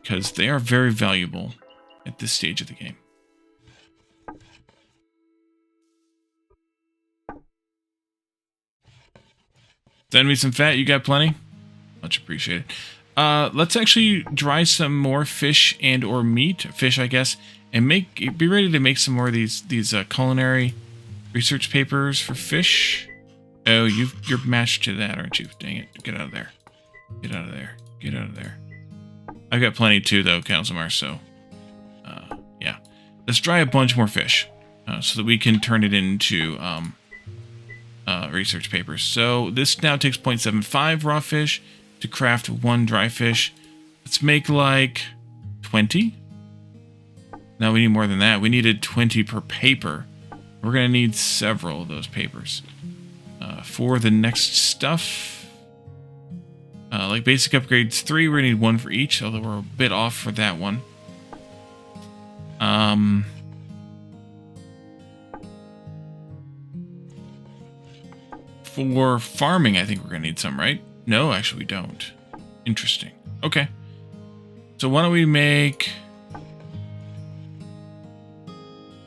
Because they are very valuable at this stage of the game. Send me some fat, you got plenty? Much appreciated. Let's actually dry some more fish and or meat, fish I guess, and be ready to make some more of these culinary research papers for fish. Oh, you're matched to that, aren't you? Dang it! Get out of there! Get out of there! Get out of there! I've got plenty too, though, Councilmar. So, yeah. let's dry a bunch more fish so that we can turn it into research papers. So this now takes 0.75 raw fish to craft 1 dry fish. Let's make like 20. No, we need more than that. We needed 20 per paper. We're going to need several of those papers. For the next stuff, like basic upgrades 3, we're going to need 1 for each, although we're a bit off for that one. For farming, I think we're going to need some, right? No, actually we don't. Interesting. Okay. So why don't we make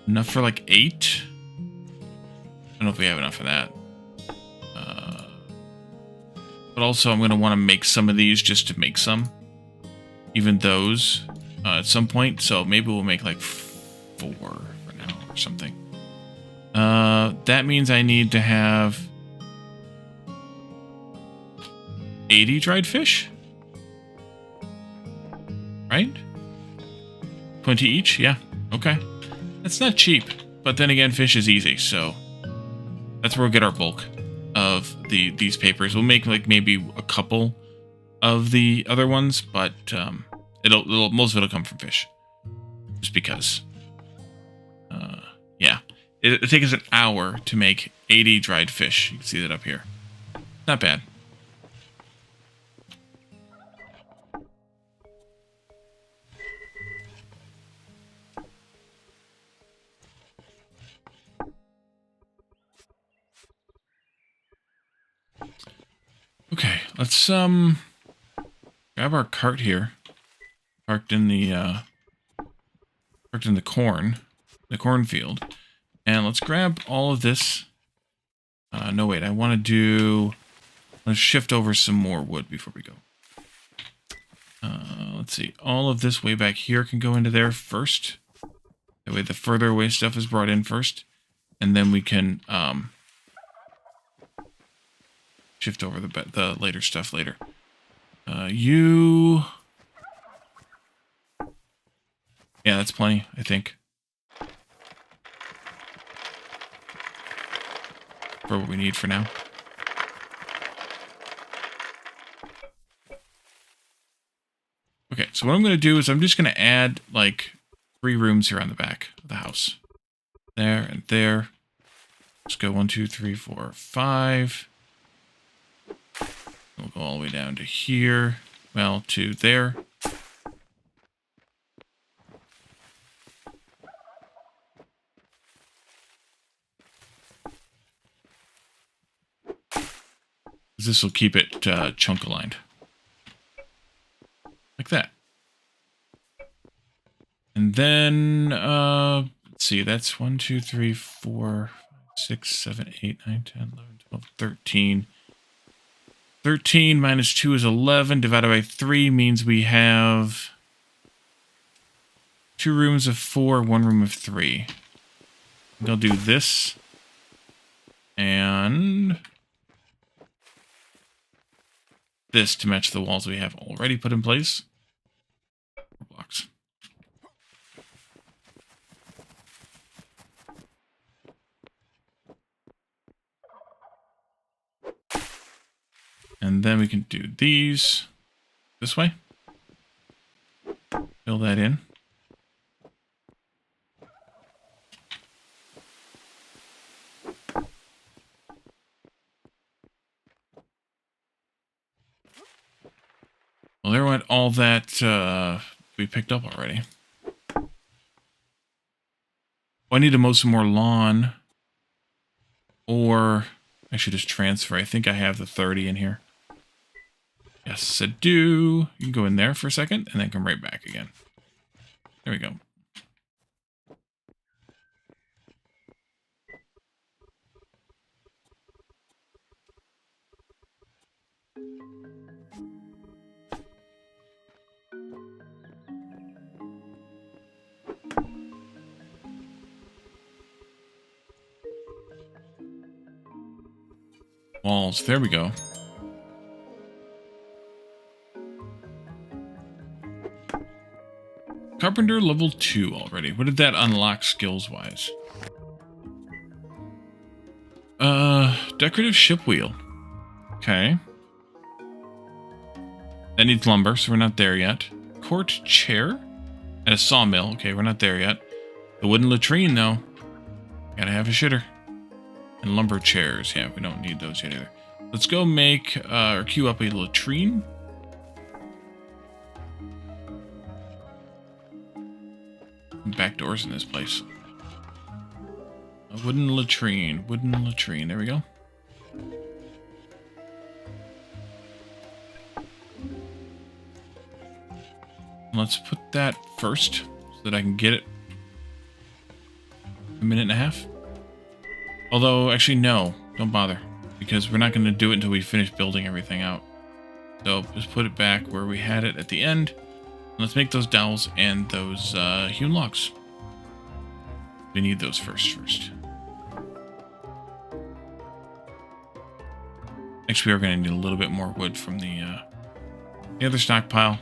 enough for like 8? I don't know if we have enough of that. But also I'm going to want to make some of these just to make some. Even those at some point. So maybe we'll make like 4 for now or something. That means I need to have 80 dried fish? Right? 20 each? Yeah. Okay. That's not cheap. But then again, fish is easy, so that's where we'll get our bulk of these papers. We'll make like maybe a couple of the other ones, but most of it'll come from fish. Just because. Yeah. It'll take us an hour to make 80 dried fish. You can see that up here. Not bad. Okay, let's grab our cart here. Parked in the cornfield. And let's grab all of this. No wait, I want to let's shift over some more wood before we go. Let's see, all of this way back here can go into there first. That way the further away stuff is brought in first. And then we can shift over the later stuff later. Yeah, that's plenty, I think. For what we need for now. Okay, so what I'm going to do is I'm just going to add like 3 rooms here on the back of the house. There and there. Let's go 1, 2, 3, 4, 5. We'll go all the way down to here. Well, to there. This will keep it chunk aligned. Like that. And then, let's see, that's 1, 2, 3, 4, 6, 7, 8, 9, 10, 11, 12, 13. 13 minus 2 is 11, divided by 3 means we have 2 rooms of 4, 1 room of 3. I'll do this. And this to match the walls we have already put in place. 4 blocks. And then we can do these this way. Fill that in. Well, there went all that we picked up already. Oh, I need to mow some more lawn. Or I should just transfer. I think I have the 30 in here. Yes, I do. You can go in there for a second and then come right back again. There we go. Walls. There we go. Carpenter level 2 already. What did that unlock skills-wise? Decorative ship wheel. Okay. That needs lumber, so we're not there yet. Court chair? And a sawmill. Okay, we're not there yet. The wooden latrine, though. Gotta have a shitter. And lumber chairs. Yeah, we don't need those yet either. Let's go make, or queue up a latrine. Back doors in this place. A wooden latrine. Wooden latrine. There we go. Let's put that first so that I can get it. A minute and a half. Although, actually, no. Don't bother. Because we're not going to do it until we finish building everything out. So, just put it back where we had it at the end. Let's make those dowels and those hewn logs. We need those first. Next, we are going to need a little bit more wood from the other stockpile.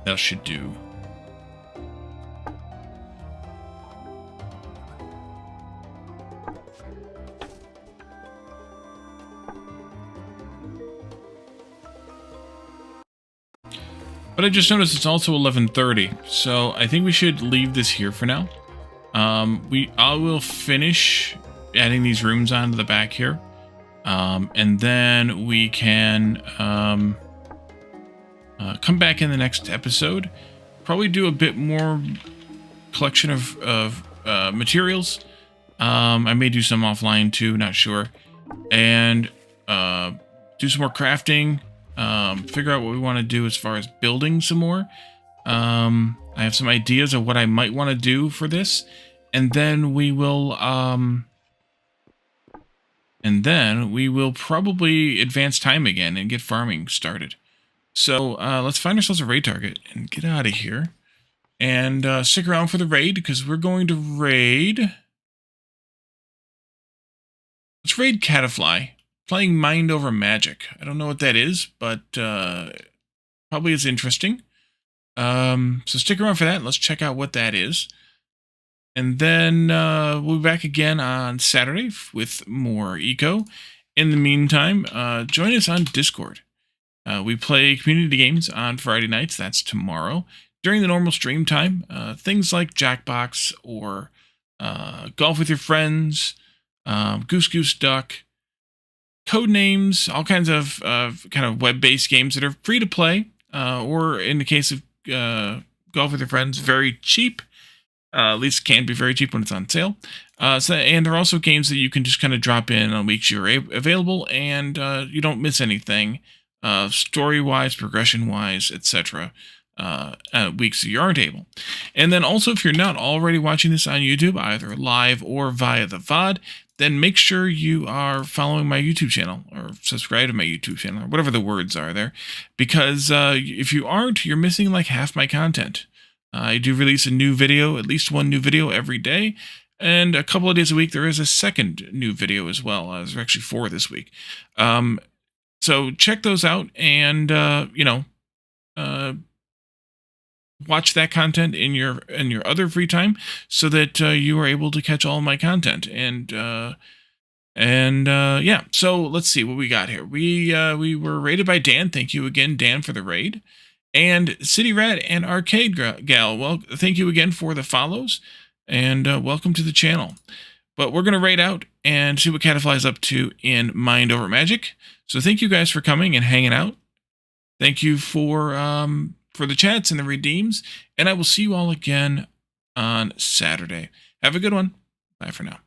That should do. But I just noticed it's also 11:30, so I think we should leave this here for now. I will finish adding these rooms onto the back here, and then we can come back in the next episode. Probably do a bit more collection of materials. I may do some offline too, not sure, and do some more crafting. Figure out what we want to do as far as building some more. I have some ideas of what I might want to do for this, and then we will probably advance time again and get farming started. So let's find ourselves a raid target and get out of here, and stick around for the raid because we're going to raid. Let's raid Catafly. Playing Mind Over Magic. I don't know what that is, but probably is interesting. So stick around for that and let's check out what that is. And then we'll be back again on Saturday with more Eco. In the meantime, join us on Discord. We play community games on Friday nights. That's tomorrow. During the normal stream time, things like Jackbox or Golf with Your Friends, Goose Goose Duck, Codenames, all kinds of kind of web-based games that are free to play, or in the case of Golf with Your Friends, very cheap. At least can be very cheap when it's on sale. And there are also games that you can just kind of drop in on weeks you're available, and you don't miss anything, story-wise, progression-wise, etc. Weeks that you aren't able. And then also, if you're not already watching this on YouTube, either live or via the VOD, then make sure you are following my YouTube channel or subscribe to my YouTube channel or whatever the words are there. Because if you aren't, you're missing like half my content. I do release a new video, at least one new video every day. And a couple of days a week, there is a second new video as well. There's actually 4 this week. So check those out and, watch that content in your other free time so that you are able to catch all of my content. Yeah, so let's see what we got here. We were raided by Dan. Thank you again, Dan, for the raid. And City Rat and Arcade Gal, well, thank you again for the follows, and welcome to the channel. But we're going to raid out and see what Catafly's up to in Mind Over Magic. So thank you guys for coming and hanging out. Thank you for the chats and the redeems, and I will see you all again on Saturday. Have a good one. Bye for now.